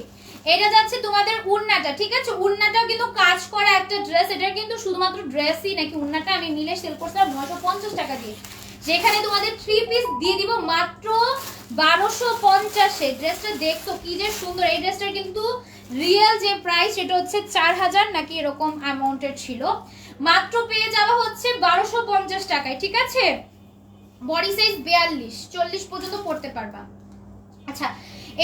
এটা যাচ্ছে তোমাদের উন্নাটা, ঠিক আছে? উন্নাটাও কিন্তু কাজ করা একটা ড্রেস, এটা কিন্তু শুধুমাত্র ড্রেসই নাকি উন্নাটা আমি মিলে সেল করছিলাম 950 টাকা দিয়ে, যেখানে তোমাদের 3 পিস দিয়ে দিব মাত্র 1250 এ। ড্রেসটা দেখছো কি যে সুন্দর, এই ড্রেসটার কিন্তু রিয়েল যে প্রাইস সেটা হচ্ছে 4000 নাকি এরকম অ্যামাউন্টের ছিল, মাত্র পেয়ে যাওয়া হচ্ছে 1250 টাকায়, ঠিক আছে? বডি সাইজ 42 40 পর্যন্ত পড়তে পারবা। আচ্ছা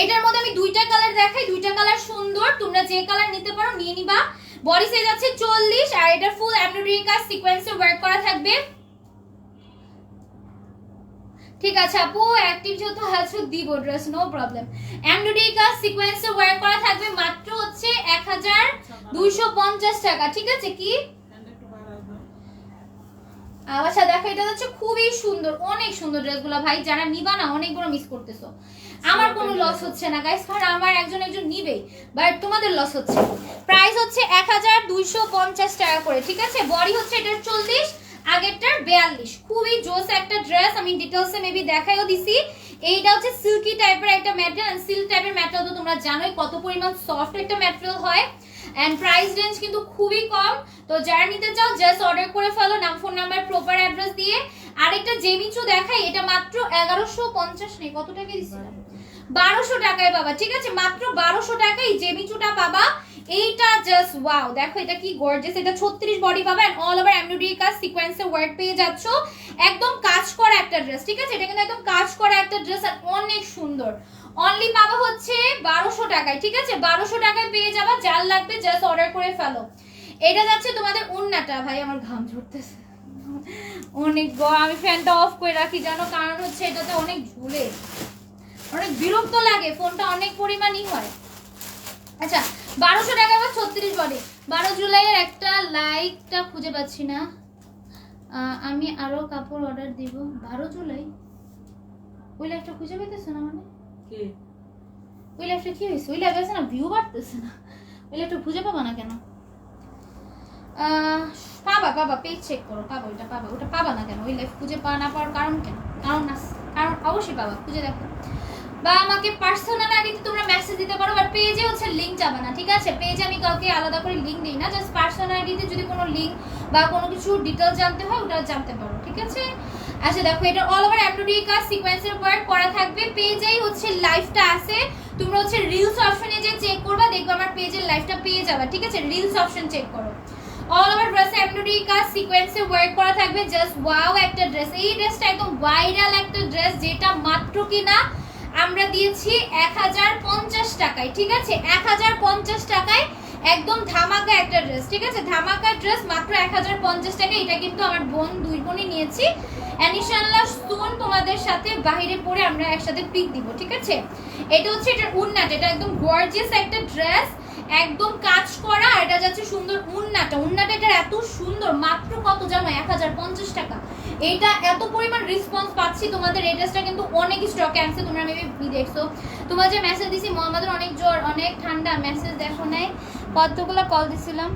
এটার মধ্যে আমি দুইটা কালার দেখাই, দুইটা কালার সুন্দর, তোমরা যে কালার নিতে পারো নিয়ে নিবা। বডি সাইজ আছে 40 আর এটা ফুল এমব্রয়ডারি কাজ সিকোয়েন্সে ওয়ার্ক করা থাকবে, ঠিক আছে আপু? অ্যাক্টিভ যেহেতু আছে দিব ড্রেস, নো প্রবলেম। এমব্রয়ডারি কাজ সিকোয়েন্সে ওয়ার্ক করা থাকবে, মাত্র হচ্ছে 1250 টাকা, ঠিক আছে? কি আচ্ছা দেখো এটা হচ্ছে খুবই সুন্দর, অনেক সুন্দর ড্রেসগুলো ভাই, যারা নিবা না অনেকগুলো মিস করতেছো। আমার কোনো লস হচ্ছে না গাইস, কারণ আমার একজন নিবেই, বাট তোমাদের লস হচ্ছে। প্রাইস হচ্ছে 1250 টাকা করে, ঠিক আছে? বডি হচ্ছে এটার 40 আগেরটার 42, খুবই জোস একটা ড্রেস। আমি ডিটেইলসে মেবি দেখাইও দিছি। এইটা হচ্ছে সিল্কি টাইপের একটা ম্যাটেরিয়াল, সিল্ক টাইপের ম্যাটেরিয়াল তো তোমরা জানোই কত পরিমাণ সফট একটা ম্যাটেরিয়াল হয়, এন্ড প্রাইস রেঞ্জ কিন্তু খুবই কম। তো যারা নিতে চাও জাস্ট অর্ডার করে ফেলো নাম ফোন নাম্বার প্রপার অ্যাড্রেস দিয়ে। আরেকটা জেমিচু দেখাই, এটা মাত্র 1150 নেই, কত টাকা দিছিলাম? 1200 টাকায় পাবা, ঠিক আছে? মাত্র 1200 টাকায় জেমিচুটা পাবা। এইটা জাস্ট ওয়াও, দেখো এটা কি গর্জিয়াস, এটা 36 বডি পাবা এন্ড অল ওভার এমব্রয়ডারি কাজ সিকোয়েন্সে ওয়ার্ক পেয়ে যাচ্ছো, একদম কাজ করা একটা ড্রেস, ঠিক আছে? এটা কিন্তু একদম কাজ করা একটা ড্রেস আর অনেক সুন্দর। অনলি পাবা হচ্ছে 1200 টাকায়, ঠিক আছে? 1200 টাকায় পেয়ে যাবা, যার লাগবে জাস্ট অর্ডার করে ফেলো। এটা যাচ্ছে তোমাদের উন্নাটা, ভাই আমার ঘাম ঝরতেছে অনেক, আমি ফ্যানটা অফ করে রাখি জানো, কারণ হচ্ছে এটাতে অনেক ঝুলে, অনেক বিরক্ত লাগে, ফোনটা অনেক পরিমাণই হয়। আচ্ছা 1200 টাকা বা 36 বডি। 12 জুলাইয়ের একটা লাইকটা খুঁজে পাচ্ছি না, আমি আরো কাপড় অর্ডার দিব। 12 জুলাই ওই লাইকটা খুঁজে পেতেছ না? মানে কে ওই লাইকটা কি হয়েছে? ওই লাইক আছে না, ভিউ বাড়তেছে না, ওই লাইকটা খুঁজে পাবা না কেন? পাবা পাবা, পেজ চেক করো, পাবা, ওইটা পাবা। ওটা পাবা না কেন? ওই লাইক খুঁজে না পাওয়ার কারণ কেন? কারণ অবশ্যই পাবা, খুঁজে দেখো। বা আমাকে পার্সোনাল আইডিতে তোমরা মেসেজ দিতে পারো, বাট পেজে হচ্ছে লিংক যাবে না, ঠিক আছে? পেজে আমি কাউকে আলাদা করে লিংক দিই না, জাস্ট পার্সোনাল আইডিতে যদি কোনো লিংক বা কোনো কিছু ডিটেইলস জানতে হয় ওটা জানতে পারো, ঠিক আছে? আচ্ছা দেখো এটা অল ওভার এমব্রয়ডারি কাজ সিকোয়েন্সের ওয়ার্ক করা থাকবে, পেজেই হচ্ছে লাইভটা আছে, তোমরা হচ্ছে রিলস অপশনে যে চেক করবা, দেখবে আমার পেজের লাইভটা পেয়ে যাবে, ঠিক আছে? রিলস অপশন চেক করো। অল ওভার ড্রেসে এমব্রয়ডারি কাজ সিকোয়েন্সে ওয়ার্ক করা থাকবে, জাস্ট ওয়াও একটা ড্রেস। এই ড্রেসটা একদম ভাইরাল একটা ড্রেস, যেটা মাত্র কিনা আমরা দিয়েছি 1050 টাকায়, ঠিক আছে? 1050 টাকায় একদম ধামাকা একটা ড্রেস, ঠিক আছে? ধামাকা ড্রেস মাত্র 1050 টাকা। এটা কিন্তু আমার বোন, দুই বোনই নিয়েছি, ইনশাআল্লাহ সুন তোমাদের সাথে বাইরে পরে আমরা একসাথে পিক দিব, ঠিক আছে? এটা হচ্ছে এটার উন্নাটা, এটা একদম গর্জিয়াস একটা ড্রেস, একদম কাজ করা। এটা যাচ্ছে সুন্দর উন্নাটা, এটা এত সুন্দর, মাত্র কত জানো? 1050 টাকা। এইটা এত পরিমাণ রেসপন্স পাচ্ছি তোমাদের, এই ড্রেসটা কিন্তু অনেক স্টকে আছে, তোমরা মেবি দেখছো। তোমার যে মেসেজ দিছি মোহাম্মদের অনেক জ্বর, অনেক ঠান্ডা, মেসেজ দেখো নাই, কতগুলো কল দিছিলাম,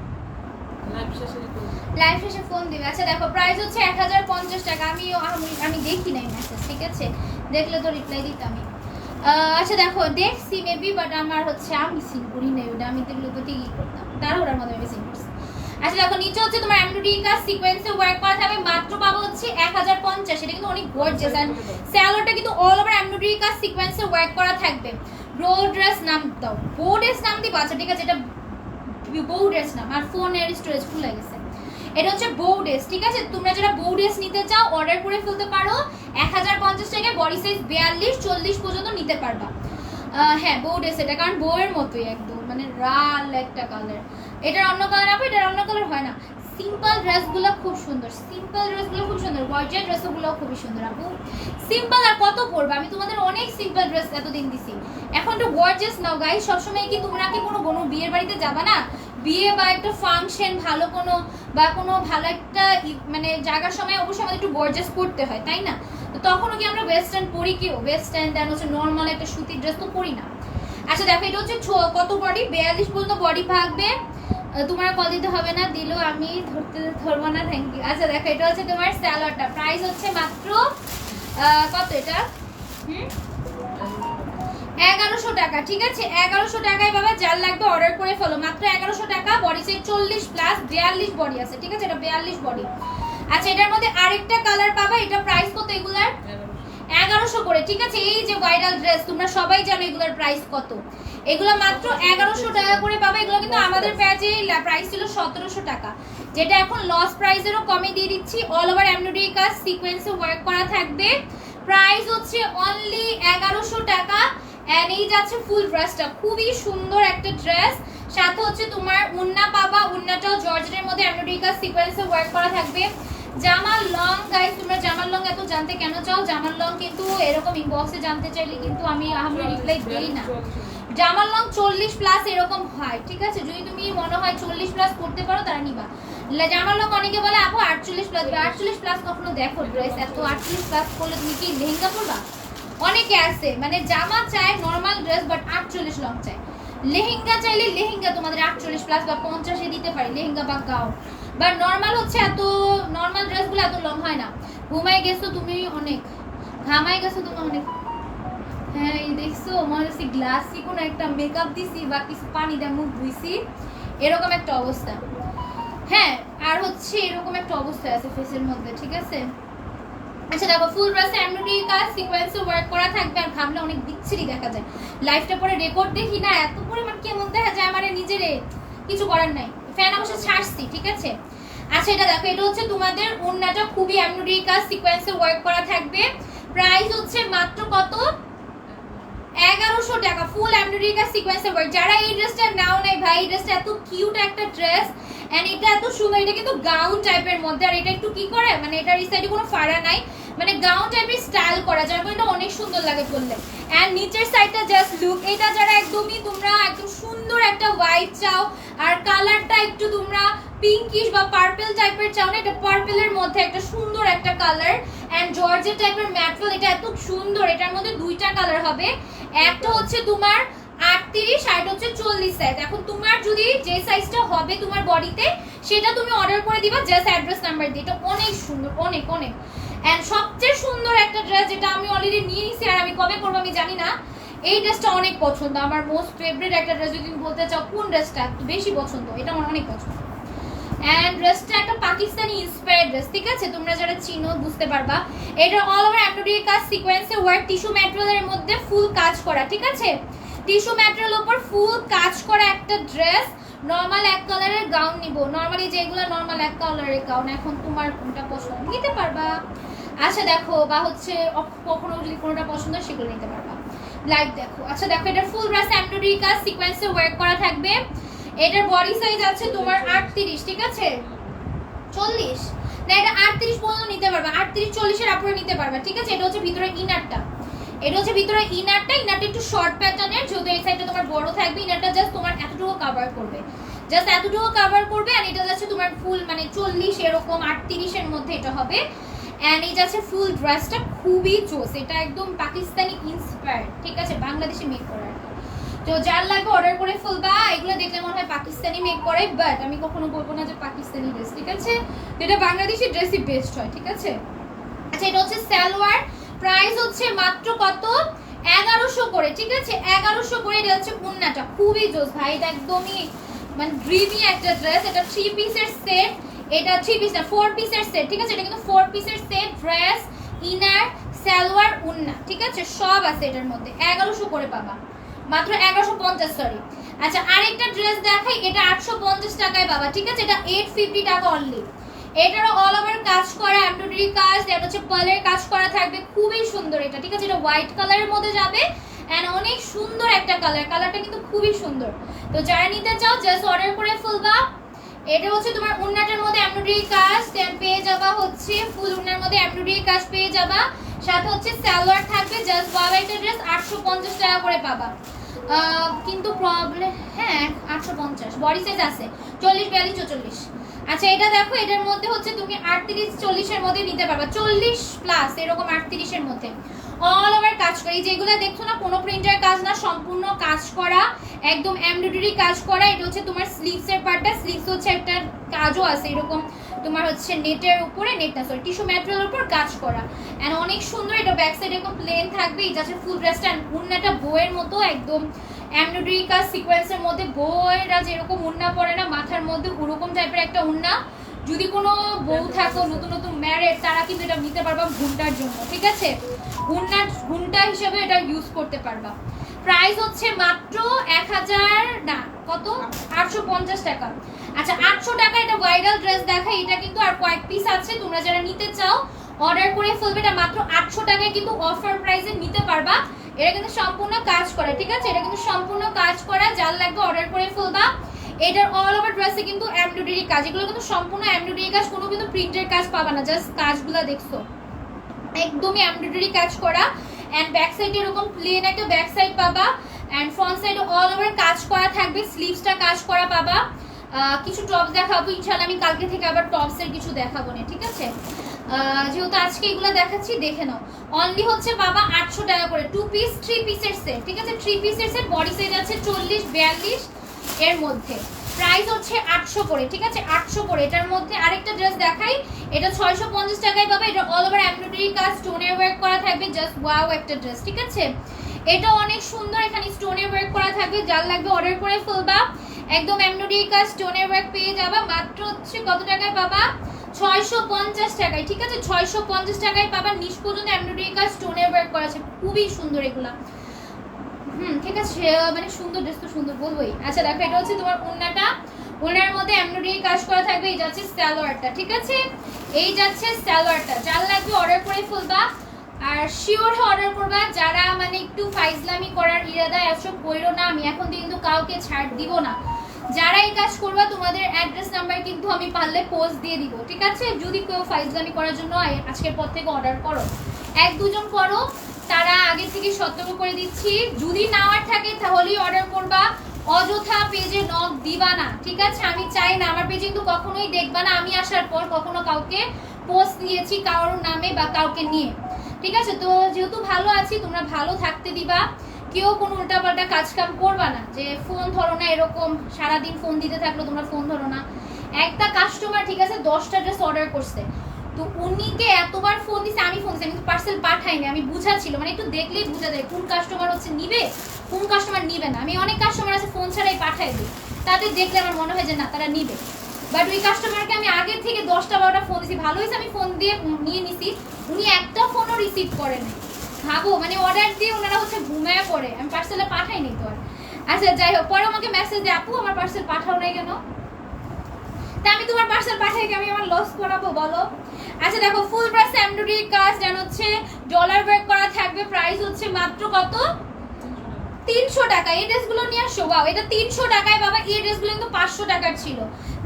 লাইভ শেষে ফোন দিবে। আচ্ছা দেখো প্রাইস হচ্ছে 1050 টাকা। আমি দেখি নাই মেসেজ, ঠিক আছে? দেখলে তো রিপ্লাই দিতামই। আচ্ছা দেখো দেখছি মেবি, বাট আমার হচ্ছে আমি সিন করি নাই ওটা, আমি দেখলে তো ঠিকই করতাম, তারও ওটার মধ্যে আমি সিন করছি। আচ্ছা দেখো নিচে হচ্ছে তোমার এমব্রয়ডারি কাজ সিকোয়েন্সে ওয়ার্ক করা থাকবে, মাত্র পাবো হচ্ছে 1050। এটা কিন্তু অনেক গর্জিয়াস, এন্ড স্যালোয়ারটা কিন্তু অল ওভার এমব্রয়ডারি কাজ সিকোয়েন্সে ওয়ার্ক করা থাকবে। ব্রো ড্রেস নাম দাও, বো ড্রেস নাম দিবা। আচ্ছা ঠিক আছে, এটা বো ড্রেস নাম, আর ফোনের স্টোরেজ ফুল হয়ে গেছে। এটা হচ্ছে বৌডেস, ঠিক আছে? তোমরা যারা বৌডেস নিতে চাও অর্ডার করে ফেলতে পারো। 1050 টাকায় বডি সাইজ 42-40 পর্যন্ত নিতে পারবা। হ্যাঁ বৌডেস এটা, কারণ বউয়ের মতোই একদম মানে লাল একটা কালার। এটার অন্য কালার আপু, এটার অন্য কালার হয় না। সিম্পল ড্রেসগুলো খুব সুন্দর, সিম্পল ড্রেসগুলো খুব সুন্দর, গর্জিয়াস ড্রেসগুলো খুবই সুন্দর আপু। সিম্পল আর কত পরবে? আমি তোমাদের অনেক সিম্পল ড্রেস এতদিন দিছি, এখন তো গর্জিয়াস নাও গাইস। সবসময় কি তোমরা কি কোনো বিয়ের বাড়িতে যাবা না, বিয়ে বা একটা ফাংশন ভালো কোনো বা কোনো ভালো একটা মানে জায়গার সময় অবশ্যই আমাদের একটু গর্জিয়াস করতে হয়, তাই না? তো তখনও কি আমরা ওয়েস্টার্ন পরি, কি ওয়েস্টার্ন দেন হচ্ছে নর্মাল একটা সুতির ড্রেস তো পরি না। আচ্ছা দেখো এটা হচ্ছে কত বডি, 42 পর্যন্ত বডি থাকবে। তোমার কল দিতে হবে না, দিলেও আমি ধরবো না, থ্যাংক ইউ। আচ্ছা দেখো এটা হচ্ছে তোমার স্যালোয়ারটা, প্রাইস হচ্ছে মাত্র কত এটা 1100 টাকা, ঠিক আছে? 1100 টাকায় বাবা যার লাগবে অর্ডার করে ফেলো, মাত্র 1100 টাকা। বডি সাইজ 40 প্লাস 42 বডি আছে, ঠিক আছে? এটা 42 বডি। আচ্ছা এটার মধ্যে আরেকটা কালার পাবা, এটা প্রাইস কত এগুলার? 1100 করে, ঠিক আছে? এই যে ভাইরাল ড্রেস তোমরা সবাই জানো এগুলোর প্রাইস কত, এগুলো মাত্র 1100 টাকা করে পাবে। এগুলো কিন্তু আমাদের পেজে প্রাইস ছিল 1700 টাকা, যেটা এখন লস প্রাইসেরও কমে দিয়ে দিচ্ছি। অল ওভার এমব্রয়ডারি কাজ সিকোয়েন্সে ওয়ার্ক করা থাকবে, প্রাইস হচ্ছে অনলি 1100 টাকা। এন্ড এই যাচ্ছে ফুল ড্রেসটা, খুবই সুন্দর একটা ড্রেস, সাথে হচ্ছে তোমার উন্না পাবা, উন্নাটাও জর্জেটের মধ্যে এমব্রয়ডারি কাজ সিকোয়েন্সে ওয়ার্ক করা থাকবে। জামার লং গাইস, তোমরা জামার লং এত জানতে কেন চাও? জামার লং কিন্তু এরকম ইনবক্সে জানতে চাইলে কিন্তু আমি আমরা রিপ্লাই দেই না। জামার লং 40 প্লাস এরকম হয়, ঠিক আছে? যদি তুমি মনে হয় 40 প্লাস করতে পারো তারা নিবা। জামার লং অনেকে বলে আপু 48 প্লাস, 48 প্লাস কখনো দেখো ড্রেস এত 48 প্লাস করলে তুমি কি লেহেঙ্গা পরবা? অনেকে আছে মানে জামা চায় নরমাল ড্রেস বাট 48 লং চায়, লেহেঙ্গা চাইলে লেহেঙ্গা তোমাদের 48 প্লাস বা 50 এ দিতে পারি, লেহেঙ্গা বা গাউন। বাট নরমাল হচ্ছে এত নরমাল ড্রেসগুলো এত লং হয় না। ঘুমাই গেছো তুমি অনেক, ঘামাই গেছো তুমি অনেক। হ্যাঁ এই দেখছো মনে হচ্ছে গ্লাসি কোনো একটা মেকআপ দিছি বা কিছু পানি দিয়ে মুখ ধুইছি, এরকম একটা অবস্থা। হ্যাঁ আর হচ্ছে এরকম একটা অবস্থা আছে ফেসের মধ্যে, ঠিক আছে? আচ্ছা দেখো ফুল ড্রেসে এমব্রয়ডারি কাজ সিকোয়েন্সে ওয়ার্ক করা থাকবে, আর ঘামলে অনেক বিচ্ছিরি দেখা যায়। লাইফটা পরে রেকর্ড দেখি না, এত পরিমাণ কেমন দেখা যায় আমার নিজেরে, কিছু করার নাই, ফ্যান অবশ্য ছাড়ছি, ঠিক আছে? আচ্ছা এটা দেখো এটা হচ্ছে তোমাদের ওড়নাটা, খুবই এমব্রয়ডারি কাজ সিকোয়েন্সে ওয়ার্ক করা থাকবে, প্রাইস হচ্ছে মাত্র কত 1100 টাকা, ফুল এমব্রয়ডারি কাজ সিকোয়েন্সে ওয়ার্ক। যারা এই ড্রেসটা নাও নাই ভাই, এই ড্রেসটা এত কিউট একটা ড্রেস এন্ড এটা এত সুন্দর, এটা কিন্তু গাউন টাইপের মধ্যে, আর এটা একটু কি করে মানে এটার এই সাইডে কোনো ফাড়া নাই, মানে গাউন টাইপের স্টাইল করা, যার কারণে এটা অনেক সুন্দর লাগে পরলে। এন্ড নিচের সাইডটা জাস্ট লুক, এটা যারা একদমই তোমরা একদম সুন্দর একটা হোয়াইট চাও আর কালারটা একটু তোমরা পিঙ্কিশ বা পার্পল টাইপের চাও না, এটা পার্পলের মধ্যে একটা সুন্দর একটা কালার এন্ড জর্জেট টাইপের ম্যাটেরিয়াল, এটা এত সুন্দর। এটার মধ্যে দুইটা কালার হবে, একটা হচ্ছে তোমার 38 আর হচ্ছে 40 সাইজ। এখন তোমার যদি যে সাইজটা হবে তোমার বডিতে সেটা তুমি অর্ডার করে দিবা জাস্ট অ্যাড্রেস নাম্বার দিয়ে। এটা অনেক সুন্দর, অনেক অনেক। এন্ড সবচেয়ে সুন্দর একটা ড্রেস যেটা আমি অলরেডি নিয়ে নিছি আর আমি কবে করবো আমি জানি না, এই ড্রেসটা অনেক পছন্দ, আমার মোস্ট ফেভারিট একটা ড্রেস। যদি তুমি বলতে চাও কোন ড্রেসটা একটু বেশি পছন্দ, এটা আমার অনেক পছন্দ। এন্ড ড্রেসটা একটা পাকিস্তানি ইন্সপায়ার্ড ড্রেস, ঠিক আছে? তোমরা যারা চিনো বুঝতে পারবা। এটা অল ওভার এমব্রয়ডারি কাজ সিকোয়েন্সে ওয়ার্ক, টিস্যু ম্যাটেরিয়ালের মধ্যে ফুল কাজ করা, ঠিক আছে? টিস্যু ম্যাটেরিয়াল উপর ফুল কাজ করা একটা ড্রেস। নরমাল এক কালারের গাউন নিব, নরমালি যেগুলো নরমাল এক কালারের গাউন, এখন তোমার কোনটা পছন্দ নিতে পারবা। আচ্ছা দেখো বা হচ্ছে কখনো যদি কোনোটা পছন্দ সেগুলো নিতে পারবা, লাইক দেখো। আচ্ছা দেখো এটার ফুল ড্রেস এমব্রয়ডারি কাজ সিকোয়েন্সে ওয়ার্ক করা থাকবে। এটার বডি সাইজ আছে তোমার 38, ঠিক আছে? 40 না, এটা 38 পর্যন্ত নিতে পারবা, 38-40 এর উপরে নিতে পারবা, ঠিক আছে? এটা হচ্ছে ভিতরে ইনারটা, এটা হচ্ছে ভিতরে ইনারটা একটু শর্ট প্যাটার্নের, যেহেতু এই সাইডটা তোমার বড় থাকবে, ইনারটা জাস্ট তোমার এতটুকু কভার করবে, জাস্ট এতটুকু কভার করবে। আর এটা যাচ্ছে তোমার ফুল মানে 40 এরকম 38 এর মধ্যে এটা হবে। এন্ড এই যাচ্ছে ফুল ড্রেসটা, খুবই জোস, এটা একদম পাকিস্তানি ইন্সপায়ার্ড, ঠিক আছে? বাংলাদেশে মেক করা। তো যার লাগবে অর্ডার করে ফেলবা, এগুলো দেখলে মনে হয় পাকিস্তানি মেক করে, বাট আমি কখনো বলবো না যে পাকিস্তানি ড্রেস, ঠিক আছে? এটা বাংলাদেশি ড্রেসই বেস্ট হয়, ঠিক আছে? আচ্ছা এটা হচ্ছে সালোয়ার, প্রাইস হচ্ছে মাত্র কত 1100 করে, ঠিক আছে? 1100 করে। এটা হচ্ছে ওড়নাটা, খুবই জোস ভাই, এটা একদমই মানে ড্রিমি একটা ড্রেস। এটা 3 পিসের সেট, এটা 3 পিস না 4 পিসের সেট, ঠিক আছে? এটা কিন্তু 4 পিসের সেট, ড্রেস, ইনার, সালোয়ার, ওড়না, ঠিক আছে? সব আছে এটার মধ্যে। 1100 করে পাবা, মাত্র 1150, সরি আচ্ছা আরেকটা ড্রেস দেখাই, এটা 850 টাকায় বাবা, ঠিক আছে? এটা 850 টাকা অনলি। এটারও অল ওভার কাজ করা, এমব্রয়ডারি কাজ, এটা হচ্ছে পার্লের কাজ করা থাকবে, খুবই সুন্দর এটা, ঠিক আছে? এটা হোয়াইট কালারের মধ্যে যাবে এন্ড অনেক সুন্দর একটা কালারটা কিন্তু খুবই সুন্দর। তো যারা নিতে চাও জাস্ট অর্ডার করে ফেলবা। এটা হচ্ছে তোমার উন্নাটার মধ্যে এমব্রয়ডারি কাজ পেয়ে যাবা, হচ্ছে ফুল উন্নার মধ্যে এমব্রয়ডারি কাজ পেয়ে যাবা, সাথে হচ্ছে সালোয়ার থাকবে। জাস্ট বাবা একটা ড্রেস 850 টাকা করে পাবা। কিন্তু প্রবলেম, হ্যাঁ 850 বডি সাইজ আছে 40 42 44। আচ্ছা এটা দেখো, এটার মধ্যে হচ্ছে তুমি 38 40 এর মধ্যে নিতে পারবা, 40 প্লাস এরকম 38 এর মধ্যে অল ওভার কাজ করা। এই যেগুলো দেখছো না, কোনো প্রিন্টার কাজ না, সম্পূর্ণ কাজ করা, একদম এমব্রয়ডারি কাজ করা। এটা হচ্ছে তোমার স্লিভস এর পার্টটা, স্লিভস হচ্ছে একটা কাজও আছে এরকম তোমার হচ্ছে নেটের উপরে, নেট না সরি টিস্যু ম্যাটেরিয়ালের উপর কাজ করা এন্ড অনেক সুন্দর। এটা ব্যাক সাইড এরকম প্লেন থাকবে, এটা হচ্ছে ফুল ড্রেসটা উন্নাটা বইয়ের মতো একদম এমব্রয়ডারি কাজ সিকোয়েন্সের মধ্যে, বউয়েরা যেরকম উন্না পরে না মাথার মধ্যে ওরকম টাইপের একটা উন্না। যদি কোনো বউ থাকো নতুন নতুন ম্যারেড, তারা কিন্তু এটা নিতে পারবা ঘুমটার জন্য, ঠিক আছে? ঘুমটা হিসেবে এটা ইউজ করতে পারবা। প্রাইস হচ্ছে মাত্র 1000 না কত 850 টাকা। আচ্ছা 800 টাকা এটা ভাইরাল ড্রেস দেখাই, এটা কিন্তু আর কয়েক পিস আছে, তোমরা যারা নিতে চাও অর্ডার করে ফেলবে। এটা মাত্র 800 টাকায় কিন্তু অফার প্রাইসে নিতে পারবা। এটা কিন্তু সম্পূর্ণ কাজ করা, ঠিক আছে? এটা কিন্তু সম্পূর্ণ কাজ করা, যার লাগবে অর্ডার করে ফেলবা। এটার অল ওভার ড্রেসে কিন্তু এমব্রয়ডারি কাজ, এগুলো কিন্তু সম্পূর্ণ এমব্রয়ডারি কাজ, কোনো কিন্তু প্রিন্টের কাজ পাবা না। জাস্ট কাজগুলো দেখছো একদমই এমব্রয়ডারি কাজ করা এন্ড ব্যাক সাইডে এরকম প্লেন একটা ব্যাক সাইড পাবা এন্ড ফ্রন্ট সাইডে অল ওভার কাজ করা থাকবে, স্লিভসটা কাজ করা পাবা। কিছু টপস দেখাবো ইনশাআল্লাহ, আমি কালকে থেকে আবার টপসের কিছু দেখাবো না, ঠিক আছে? যেহেতু আজকে এগুলো দেখাচ্ছি দেখে নাও। অনলি হচ্ছে বাবা 800 টাকা করে 2 পিস 3 পিসের সেট, ঠিক আছে? 3 পিসের সেট, বডি সাইজ আছে 40 42 এর মধ্যে। প্রাইস হচ্ছে 800 করে, ঠিক আছে? 800 করে। এটার মধ্যে আরেকটা ড্রেস দেখাই, এটা 650 টাকায় পাবে। এটা অল ওভার এমব্রয়ডারি কাজ, স্টোনের ওয়ার্ক করা থাকবে, জাস্ট ওয়াও একটা ড্রেস, ঠিক আছে? এটা অনেক সুন্দর, এখানে স্টোনের ওয়ার্ক করা থাকবে, যার লাগবে অর্ডার করে ফেলবা। একদম এমব্রয়ডারি কাজ, স্টোনের ওয়ার্ক পেয়ে যাবা। মাত্র হচ্ছে কত টাকায় পাবা? 650 টাকায়, ঠিক আছে? 650 টাকায় পাবা। নিচ পর্যন্ত এমব্রয়ডারি কাজ, স্টোনের ওয়ার্ক করা আছে, খুবই সুন্দর এগুলা। ঠিক আছে, মানে সুন্দর ড্রেস তো সুন্দর বলবোই। আচ্ছা দেখো, এটা হচ্ছে তোমার ওন্নাটা, ওন্নার মধ্যে এমব্রয়ডারি কাজ করা থাকবে। এই যাচ্ছে সালোয়ারটা, ঠিক আছে? এই যাচ্ছে সালোয়ারটা, যার লাগবে অর্ডার করে ফেলবা। আর শিওর অর্ডার করবা যারা মানে একটু ফাইজলামি করার ইরাদা এসব কইরো না, আমি এখন কিন্তু কাউকে ছাড় দিব না। যারা এই কাজ করবা তোমাদের অ্যাড্রেস নাম্বার কিন্তু আমি পারলে পোস্ট দিয়ে দিব, ঠিক আছে? যদি কেউ ফাইজলামি করার জন্য আজকের পর থেকে অর্ডার করো, 1-2 জন করো, তারা আগে থেকে সতর্ক করে দিচ্ছি। যদি নেওয়ার থাকে তাহলেই অর্ডার করবা, অযথা পেজে নক দিবা না, ঠিক আছে? আমি চাই না, আমার পেজে কিন্তু কখনোই দেখবা না আমি আসার পর কখনো কাউকে পোস্ট দিয়েছি কারোর নামে বা কাউকে নিয়ে, ঠিক আছে? তো যেহেতু ভালো আছি, তোমরা ভালো থাকতে দিবা, কেউ কোনো উল্টাপাল্টা কাজ কাম করবা না, যে ফোন ধরো না, এরকম সারাদিন ফোন দিতে থাকলো তোমরা ফোন ধরো না। একটা কাস্টমার, ঠিক আছে, 10টা ড্রেস অর্ডার করছে, তো উনিকে এতবার ফোন দিছে, আমি ফোন দিছি, আমি পার্সেল পাঠাইনি, আমি বুঝাচ্ছিল, মানে একটু দেখলেই বুঝা যায় কোন কাস্টমার হচ্ছে নিবে, কোন কাস্টমার নিবে না। আমি অনেক কাস্টমার আছে ফোন ছাড়াই পাঠাই দিই, তাদের দেখলে আমার মনে হয় যে না তারা নিবে। বাট ওই কাস্টমারকে আমি আগে থেকে 10টা-12টা ফোন দিছি, ভালো হয়েছে আমি ফোন দিয়ে নিয়ে নিছি, উনি একটা ফোনও রিসিভ করেন। ভাবো, মানে অর্ডার দিয়ে ওনারা হচ্ছে ঘুমায় পড়ে, আমি পার্সেলটা পাঠাইনি তো আর। আচ্ছা যাই হোক, পরে আমাকে মেসেজ দেয়, আপু আমার পার্সেল পাঠাও নাই কেন? তা আমি তোমার পার্সেল পাঠাই কি আমি আমার লস করাবো বলো? আচ্ছা দেখো, ফুল ব্রাশ এমব্রয়ডারি কাজ, যেন হচ্ছে ডলার ওয়ার্ক করা থাকবে। প্রাইস হচ্ছে মাত্র কত? 300 টাকা। এই ড্রেসগুলো নিয়ে আসো, বাও, এটা 300 টাকায় বাবা। এই ড্রেসগুলো কিন্তু 500 টাকার ছিল,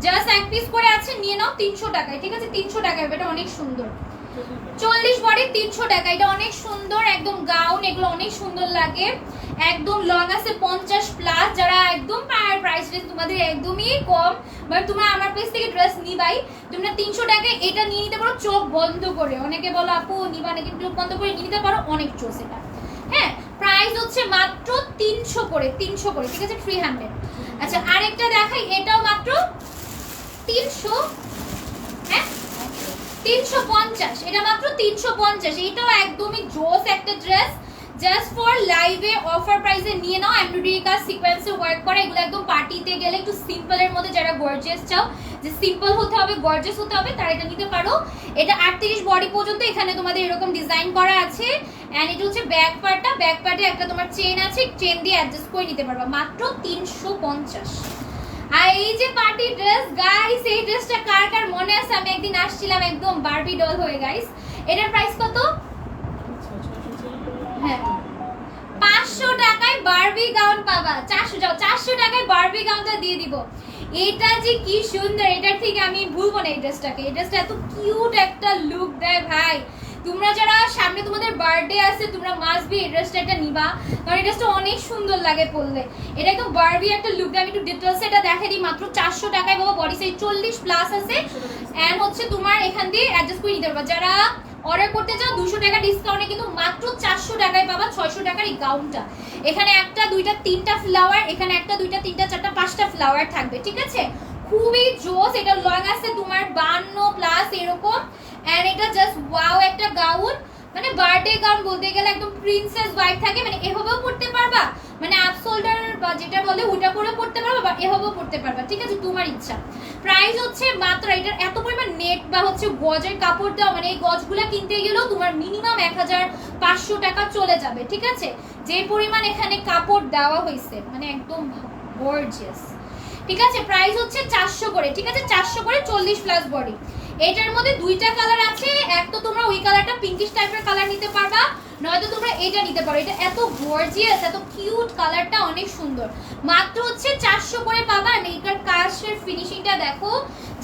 জাস্ট এক পিস করে আছে, নিয়ে নাও 300 টাকায়, ঠিক আছে? 300 টাকায়, এটা অনেক সুন্দর, 40 বডি 300 টাকা। এটা অনেক সুন্দর, একদম গাউন, এগুলো অনেক সুন্দর লাগে, একদম লং আছে 50 প্লাস। যারা একদম প্রাইস রেঞ্জ তোমাদের একদমই কম, বাট তোমরা আমার পেজ থেকে ড্রেস নিবাই, তোমরা 300 টাকায় এটা নিয়ে নিতে পারো চোখ বন্ধ করে। অনেকে বলো আপু নিবা নাকি, চোখ বন্ধ করে নিয়ে নিতে পারো, অনেক চোস এটা। হ্যাঁ, প্রাইস হচ্ছে মাত্র 300 করে, 300 করে, ঠিক আছে? 300। আচ্ছা আরেকটা দেখাই, এটাও মাত্র 300, হ্যাঁ 350, এটা মাত্র 350। এটাও একদমই জোস একটা ড্রেস, জাস্ট ফর লাইভে অফার প্রাইসে নিয়ে নাও। এমব্রয়ডারি কাজ সিকোয়েন্সে ওয়ার্ক করা, এগুলো একদম পার্টিতে গেলে একটু সিম্পলের মধ্যে যারা গর্জিয়াস চাও, যে সিম্পল হতে হবে গর্জিয়াস হতে হবে, তারা এটা নিতে পারো। এটা 38 বডি পর্যন্ত এখানে তোমাদের এরকম ডিজাইন করা আছে। এন্ড এটা হচ্ছে ব্যাক পার্টটা, ব্যাক পার্টে একটা তোমার চেন আছে, চেন দিয়ে অ্যাডজাস্ট করে নিতে পারবা মাত্র 350। আর এই যে পার্টি ড্রেস গাইস, এই ড্রেসটা কার কার মনে আছে? আমি একদিন আসছিলাম একদম বারবি ডল হয়ে গাইস। এটার প্রাইস কত? হ্যাঁ 500 টাকায় বারবি গাউন পাবা। 400 টাকায় বারবি গাউনটা দিয়ে দিব। এটা যে কি সুন্দর, এটার থেকে আমি ভুলবো না এই ড্রেসটাকে। এই ড্রেসটা এত কিউট একটা লুক দেয় ভাই। তোমরা যারা সামনে তোমাদের বার্থডে আছে, তোমরা মাস্ট বি এই ড্রেসটা এটা নিবা, কারণ এই ড্রেসটা অনেক সুন্দর লাগে পরলে। এটা একদম বারবি একটা লুক দেয়। আমি একটু ডিটেলসে এটা দেখাই দিই। মাত্র 400 টাকায় বাবা, বডি সাইজ 40 প্লাস আছে। এন্ড হচ্ছে তোমার এখান দিয়ে অ্যাডজাস্ট করে নিতে পারবা। যারা অর্ডার করতে চাও 200 টাকা ডিসকাউন্টে কিন্তু মাত্র 400 টাকায় পাবা 600 টাকার এই গাউনটা। এখানে একটা দুইটা তিনটা ফ্লাওয়ার, এখানে একটা দুইটা তিনটা চারটা পাঁচটা ফ্লাওয়ার থাকবে, ঠিক আছে? খুবই জোস। এটা লং আছে তোমার 52 প্লাস এরকম। এন্ড এটা জাস্ট ওয়াও একটা গাউন, মানে বার্থডে গাউন বলতে গেলে একদম প্রিন্সেস ভাইব থাকে। মানে এভাবেও পড়তে পারবা, মানে আপ শোল্ডার বা যেটা বলে ওটা করে পড়তে পারবা, বা এভাবেও পড়তে পারবা, ঠিক আছে? তোমার ইচ্ছা। প্রাইস হচ্ছে মাত্র, এটার এত পরিমাণ নেট বা হচ্ছে গজের কাপড় দেওয়া, মানে এই গজগুলা কিনতে গেলেও তোমার মিনিমাম 1500 টাকা চলে যাবে, ঠিক আছে? যে পরিমাণ এখানে কাপড় দেওয়া হয়েছে, মানে একদম গর্জিয়াস, ঠিক আছে? প্রাইস হচ্ছে 400 করে, ঠিক আছে? 400 করে 40 প্লাস বডি। এটার মধ্যে দুইটা কালার আছে। এক তো তোমরা ওই কালারটা পিঙ্কিশ টাইপের কালার নিতে পারবা, নয়তো তোমরা এটা নিতে পারো। এটা এত গর্জিয়াস, এত কিউট, কালারটা অনেক সুন্দর। মাত্র হচ্ছে 400 করে পাবা। আর এইটার কাজের ফিনিশিংটা দেখো,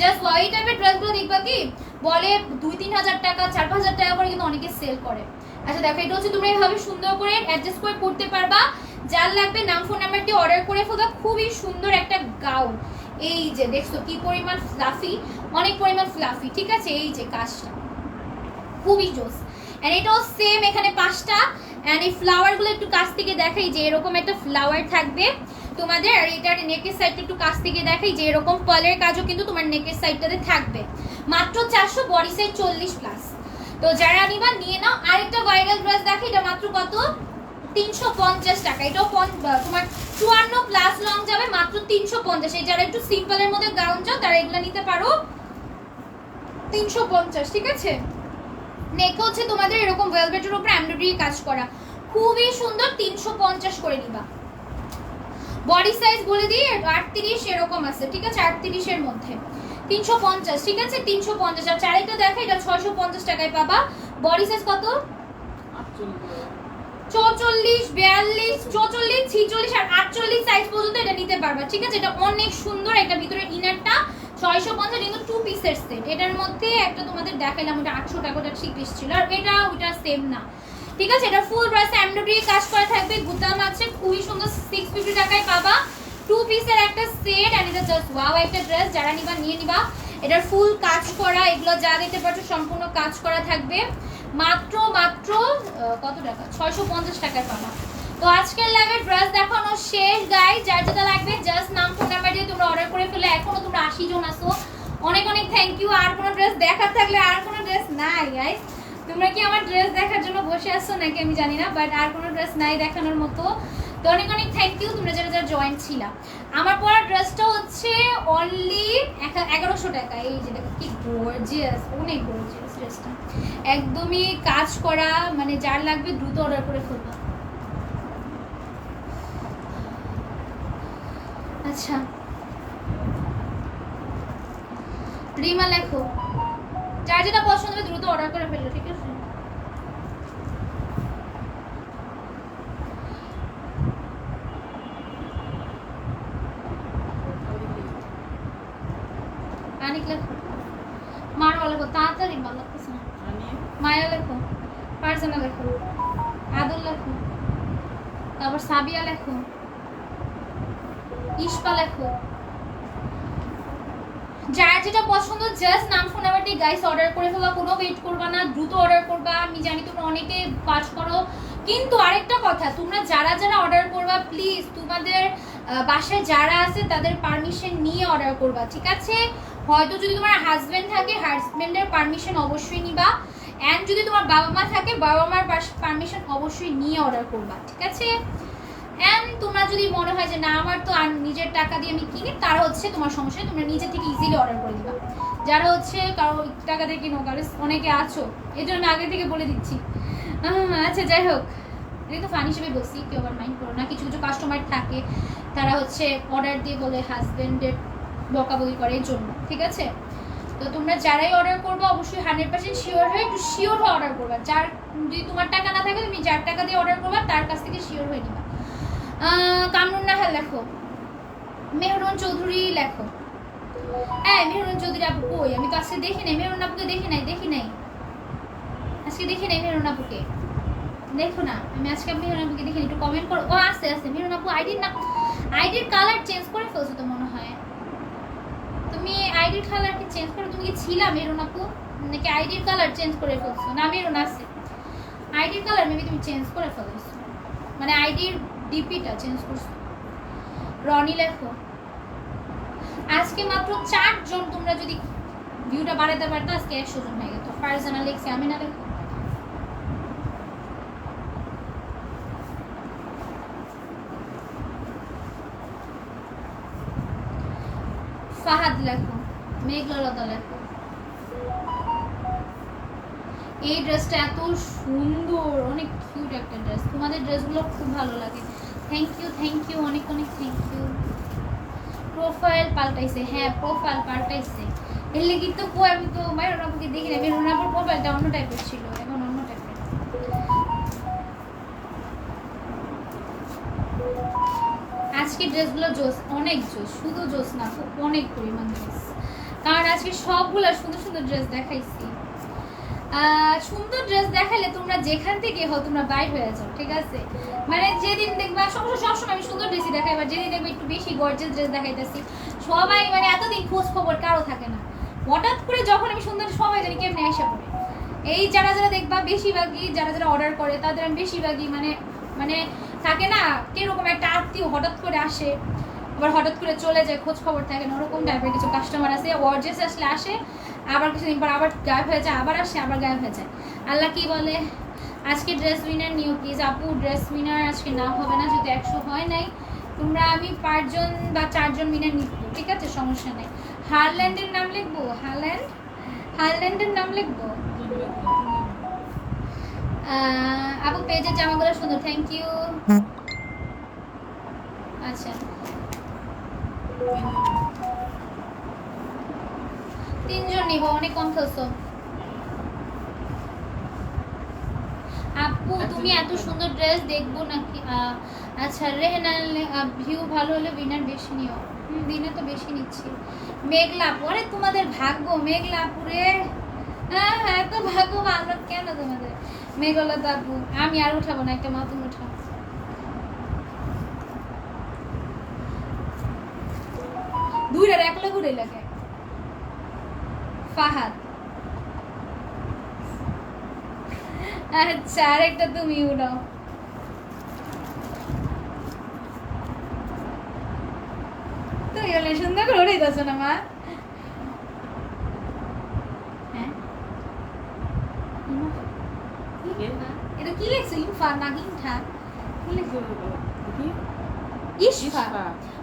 জাস্ট ওয়াই টাইপের ড্রেসগুলো দেখবা কি বলে 2-3 হাজার টাকা 4-5 হাজার টাকা করে কিন্তু অনেকে সেল করে। আচ্ছা দেখো, এটা হচ্ছে তোমরা এইভাবে সুন্দর করে অ্যাডজাস্ট করে পড়তে পারবা। যার লাগবে নাম ফোন নাম্বার দিয়ে অর্ডার করে ফেলবা। খুবই সুন্দর একটা গাউন। এই যে দেখছো কি পরিমাণ ফ্লাফি, অনেক পরিমাণ ফ্লাফি, ঠিক আছে? এই যে কাজটা খুবই জোস। এন্ড এটাও সেম, এখানে 5টা। এন্ড এই ফ্লাওয়ারগুলো একটু কাছ থেকে দেখাই, যে এরকম একটা ফ্লাওয়ার থাকবে তোমাদের। আর এটার নেকের সাইডটা একটু কাছ থেকে দেখাই, যে এরকম পার্লের কাজও কিন্তু তোমার নেকের সাইডটাতে থাকবে। মাত্র 400, বডি সাইজ 40 প্লাস। তো যারা নিবা নিয়ে নাও। আরেকটা ভাইরাল ড্রেস দেখো, এটা মাত্র কত? 350 টাকা। এটাও তোমার 54 প্লাস লং যাবে, মাত্র 350। এই যারা একটু সিম্পলের মধ্যে গাউন চাও তারা এগুলো নিতে পারো 350, ঠিক আছে? নেক হচ্ছে তোমাদের এরকম ভেলভেটের উপর এমব্রয়ডারি কাজ করা, খুবই সুন্দর। 350 করে নিবা। বডি সাইজ বলে দিই 38 এরকম আছে, ঠিক আছে? 38 এর মধ্যে 350, ঠিক আছে? 350। আর চারিটা দেখো, এটা 650 টাকায় পাবা। বডি সাইজ কত? 44, 42, 44, 46 আর 48 সাইজ পর্যন্ত এটা নিতে পারবা, ঠিক আছে? এটা অনেক সুন্দর। এটা ভিতরে ইনারটা 650, কিন্তু 2 পিসের সেট। এটার মধ্যে একটা তোমাদের দেখাইলাম, ওটা 800 টাকা, ওটা 3 পিস ছিল। আর এটা ওটা সেম না, ঠিক আছে? এটা ফুল ড্রেস এমব্রয়ডারি কাজ করা থাকবে, গুদাম আছে, খুবই সুন্দর। 650 টাকায় পাবা 2 পিসের একটা সেট। আর এটা জাস্ট ওয়াও একটা ড্রেস। যারা নিবা নিয়ে নিবা। এটার ফুল কাজ করা, এগুলো যা দেখতে পাচ্ছ সম্পূর্ণ কাজ করা থাকবে। মাত্র কত টাকা? 650 টাকায় পাবা। তো আজকের লাইভে ড্রেস দেখানো শেষ গাইস। যার যেটা লাগবে জাস্ট নাম ফোন নাম্বার দিয়ে তোমরা অর্ডার করে ফেলে। এখনো তোমরা 80 জন আসো, অনেক অনেক থ্যাংক ইউ। আর কোনো ড্রেস দেখার থাকলে, আর কোনো ড্রেস নাই গাইস। তোমরা কি আমার ড্রেস দেখার জন্য বসে আসছো নাকি আমি জানি না, বাট আর কোনো ড্রেস নাই দেখানোর মতো। তো অনেক অনেক থ্যাংক ইউ তোমরা যারা যারা জয়েন ছিলা। আমার পরা ড্রেসটা হচ্ছে অনলি 1100 টাকা। এই যে দেখো কি গর্জিয়াস, অনেক গর্জিয়াস ড্রেসটা, একদমই কাজ করা। মানে যার লাগবে দ্রুত অর্ডার করে ফেলবা। আচ্ছা রিমা লেখো, যার যেটা পছন্দ হবে দ্রুত অর্ডার করে ফেলো, ঠিক আছে? আনিক লেখো, মারওয়া লেখো, তাড়াতাড়ি ভালো লাগতেছে না। মায়া লেখো, ফারজানা লেখো, আদল লেখো, তারপর সাবিয়া লেখো, ইশপা লেখো। যার যেটা পছন্দ জাস্ট নাম ফোন নাম্বার দিয়ে গাইস অর্ডার করে ফেলবা। কোনো ওয়েট করবা না, দ্রুত অর্ডার করবা। আমি জানি তোমরা অনেকে কাজ করো, কিন্তু আরেকটা কথা, তোমরা যারা যারা অর্ডার করবা প্লিজ তোমাদের বাসায় যারা আছে তাদের পারমিশন নিয়ে অর্ডার করবা, ঠিক আছে? হয়তো যদি তোমার হাজবেন্ড থাকে, হাজবেন্ডের পারমিশন অবশ্যই নিবা। অ্যান্ড যদি তোমার বাবা মা থাকে, বাবা মার পারমিশন অবশ্যই নিয়ে অর্ডার করবা, ঠিক আছে? অ্যান্ড তোমরা যদি মনে হয় যে না আমার তো আর নিজের টাকা দিয়ে আমি কিনি, তারা হচ্ছে তোমার সমস্যা, তোমরা নিজে থেকে ইজিলি অর্ডার করে দিবা। যারা হচ্ছে কারো টাকা দিয়ে কিনো, কারো অনেকে আছো, এই জন্য আগে থেকে বলে দিচ্ছি। আচ্ছা যাই হোক, এটা তো ফান হিসেবে বলছি, কেউ আবার মাইন্ড করো না। কিছু কিছু কাস্টমার থাকে তারা হচ্ছে অর্ডার দিয়ে বলে হাজবেন্ডের বকাবকি করে, এই জন্য, ঠিক আছে? তো তোমরা যারাই অর্ডার করবে অবশ্যই 100% শিওর হয়ে, একটু শিওর হয়ে অর্ডার করবা। যার যদি তোমার টাকা না থাকে, তুমি যার টাকা দিয়ে অর্ডার করবা তার কাছ থেকে শিওর হয়ে নিবা। কামরুন নাহার লেখো, মেহরুন চৌধুরী লেখো। হ্যাঁ মেহরুন চৌধুরী আপু কই? আমি তো আজকে দেখি নাই মেহরুন আপুকে, দেখি নাই আজকে দেখি নাই মেহরুন আপুকে। দেখো না, আমি আজকে মেহরুন আপুকে দেখিনি, একটু কমেন্ট করো। ও আস্তে মেহরুন আপু আইডির কালার চেঞ্জ করে ফেলছো তো মনে হয়। তুমি আইডির কালার কি চেঞ্জ করে, তুমি কি ছিলা মেহরুন আপু নাকি আইডির কালার চেঞ্জ করে ফেলছো? না মেহরুন আছে, আইডির কালার মেবি তুমি চেঞ্জ করে ফেলছো, মানে আইডির ডিপিটা চেঞ্জ করছো। রনি লেখো, আজকে মাত্র 4 জন, তোমরা যদি ভিউটা বাড়াতে পারতো আজকে 100 জন হয়ে যেত। ফারজানা লেখছে, আমি না দেখো। ফাহাদ লেখো, মেঘলতা লেখো। এই ড্রেসটা এত সুন্দর, অনেক কিউট একটা ড্রেস। তোমাদের ড্রেসগুলো খুব ভালো লাগে। থ্যাংক ইউ অনেক থ্যাংক ইউ। প্রোফাইল পাল্টাইছে, হ্যাঁ প্রোফাইল পাল্টাইছে। এর লেগে তো আমি তো মেহরুন আপুকে দেখি না, মেহরুন আপুর প্রোফাইলটা অন্য টাইপের ছিল, এখন অন্য টাইপের। আজকে ড্রেসগুলো জোস, অনেক জোস, শুধু জোস না, অনেক পরিমাণ জোস। কারণ আজকে সবগুলা সুন্দর সুন্দর ড্রেস দেখাইছি। সুন্দর ড্রেস দেখালে তোমরা যেখান থেকে হও তোমরা বাইর হয়ে যাও, ঠিক আছে? মানে যেদিন দেখবা, সবসময় আমি সুন্দর ড্রেসই দেখাই, বা যেদিন দেখবে একটু বেশি গর্জিয়াস ড্রেস দেখাইতেছি, সবাই মানে এতদিন খোঁজ খবর কারো থাকে না, হঠাৎ করে যখন আমি সুন্দর, সবাই জানি কেমনে এসে পড়ে। এই যারা দেখবা বেশিরভাগই যারা অর্ডার করে তাদের আমি বেশিরভাগই মানে থাকে না কিরকম একটা আত্মীয় হঠাৎ করে আসে, আবার হঠাৎ করে চলে যায়, খোঁজ খবর থাকে না, ওরকম টাইপের কিছু কাস্টমার আছে। গর্জিয়াস আসলে আসে, আবার কিছুদিন পর আবার গায়েব হয়ে যায়, আবার আসে আবার গায়েব হয়ে যায়। আল্লাহ কি বলে, আজকে ড্রেস উইনার নিউ প্লিজ। আপু ড্রেস উইনার আজকে নাম হবে না, যদি 100 হয় নাই, তোমরা আমি 5 জন বা 4 জন উইনার নিবো, ঠিক আছে? সমস্যা নেই। হারল্যান্ডের নাম লিখবো, হারল্যান্ডের নাম লিখবো। আপু পেজের জামাগুলো সুন্দর, থ্যাংক ইউ। আচ্ছা 3 জন নিব, অনেক কম খেলছো আপু। তুমি এত সুন্দর ড্রেস দেখবো নাকি? আচ্ছা রেহানা, ভিউ ভালো হলে উইনার বেশি নিও। উইনার তো বেশি নিচ্ছি। মেঘলা আপু, আরে তোমাদের ভাগ্য মেঘলা আপু রে, হ্যাঁ তো ভাগ্য ভালো কেন তোমাদের? মেঘলতা আপু, আমি আর উঠাবো না, একটা মাতুন উঠাবো। দুইটার একলা ঘুরে লাগে। ফাহাদ, আচ্ছা আরেকটা তুমি উড়াও। তুমি বলে সুন্দর করে উড়ে যাচ্ছ না মা? হ্যাঁ এটা কি লেখছো? ইনফা না ইনঠা? কি লেখছো? ইশফা।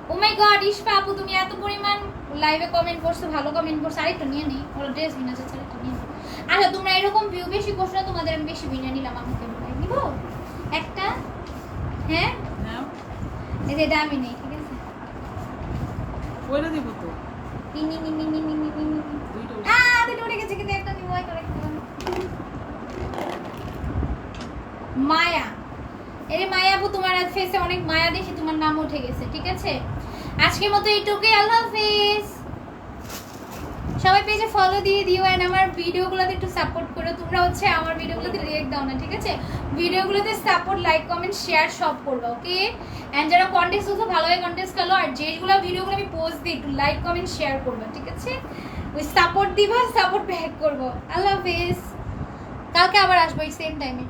ও মাই গড ইশফা আপু, তুমি এত পরিমাণ লাইভে কমেন্ট করছো, ভালো কমেন্ট করছো। আরেকটা নিয়ে নেই, ওরা ড্রেস বিনা যাচ্ছে, আরেকটা নিয়ে নেই। আচ্ছা তোমরা এরকম ভিউ বেশি করছো না, তোমাদের আমি বেশি বিনা নিলাম, আমাকে নিব একটা। হ্যাঁ এই যে এটা আমি নেই, ঠিক আছে? ওইটা দিব তো। দুটো উঠে গেছে, কিন্তু একটা নিব। মায়া, এরে মায়া আপু তোমার আজ ফেসে অনেক মায়া দেখি, তোমার নাম উঠে গেছে, ঠিক আছে? আজকের মতো এইটুকুই, আল্লাহ হাফেজ। সবাই পেজে ফলো দিয়ে দিও, এন্ড আমার ভিডিওগুলোতে একটু সাপোর্ট করো। তোমরা হচ্ছে আমার ভিডিওগুলোতে রিঅ্যাক্ট দাও না, ঠিক আছে? ভিডিওগুলোতে সাপোর্ট, লাইক, কমেন্ট, শেয়ার সব করবা, ওকে? এন্ড যারা কন্টেস্ট হচ্ছে ভালোভাবে কন্টেস্ট খেলো, আর যেগুলো ভিডিওগুলো আমি পোস্ট দিই একটু লাইক, কমেন্ট, শেয়ার করবা, ঠিক আছে? ওই সাপোর্ট দিবা, সাপোর্ট ব্যাক করবো। আল্লাহ হাফেজ, কালকে আবার আসবো এই সেম টাইমে।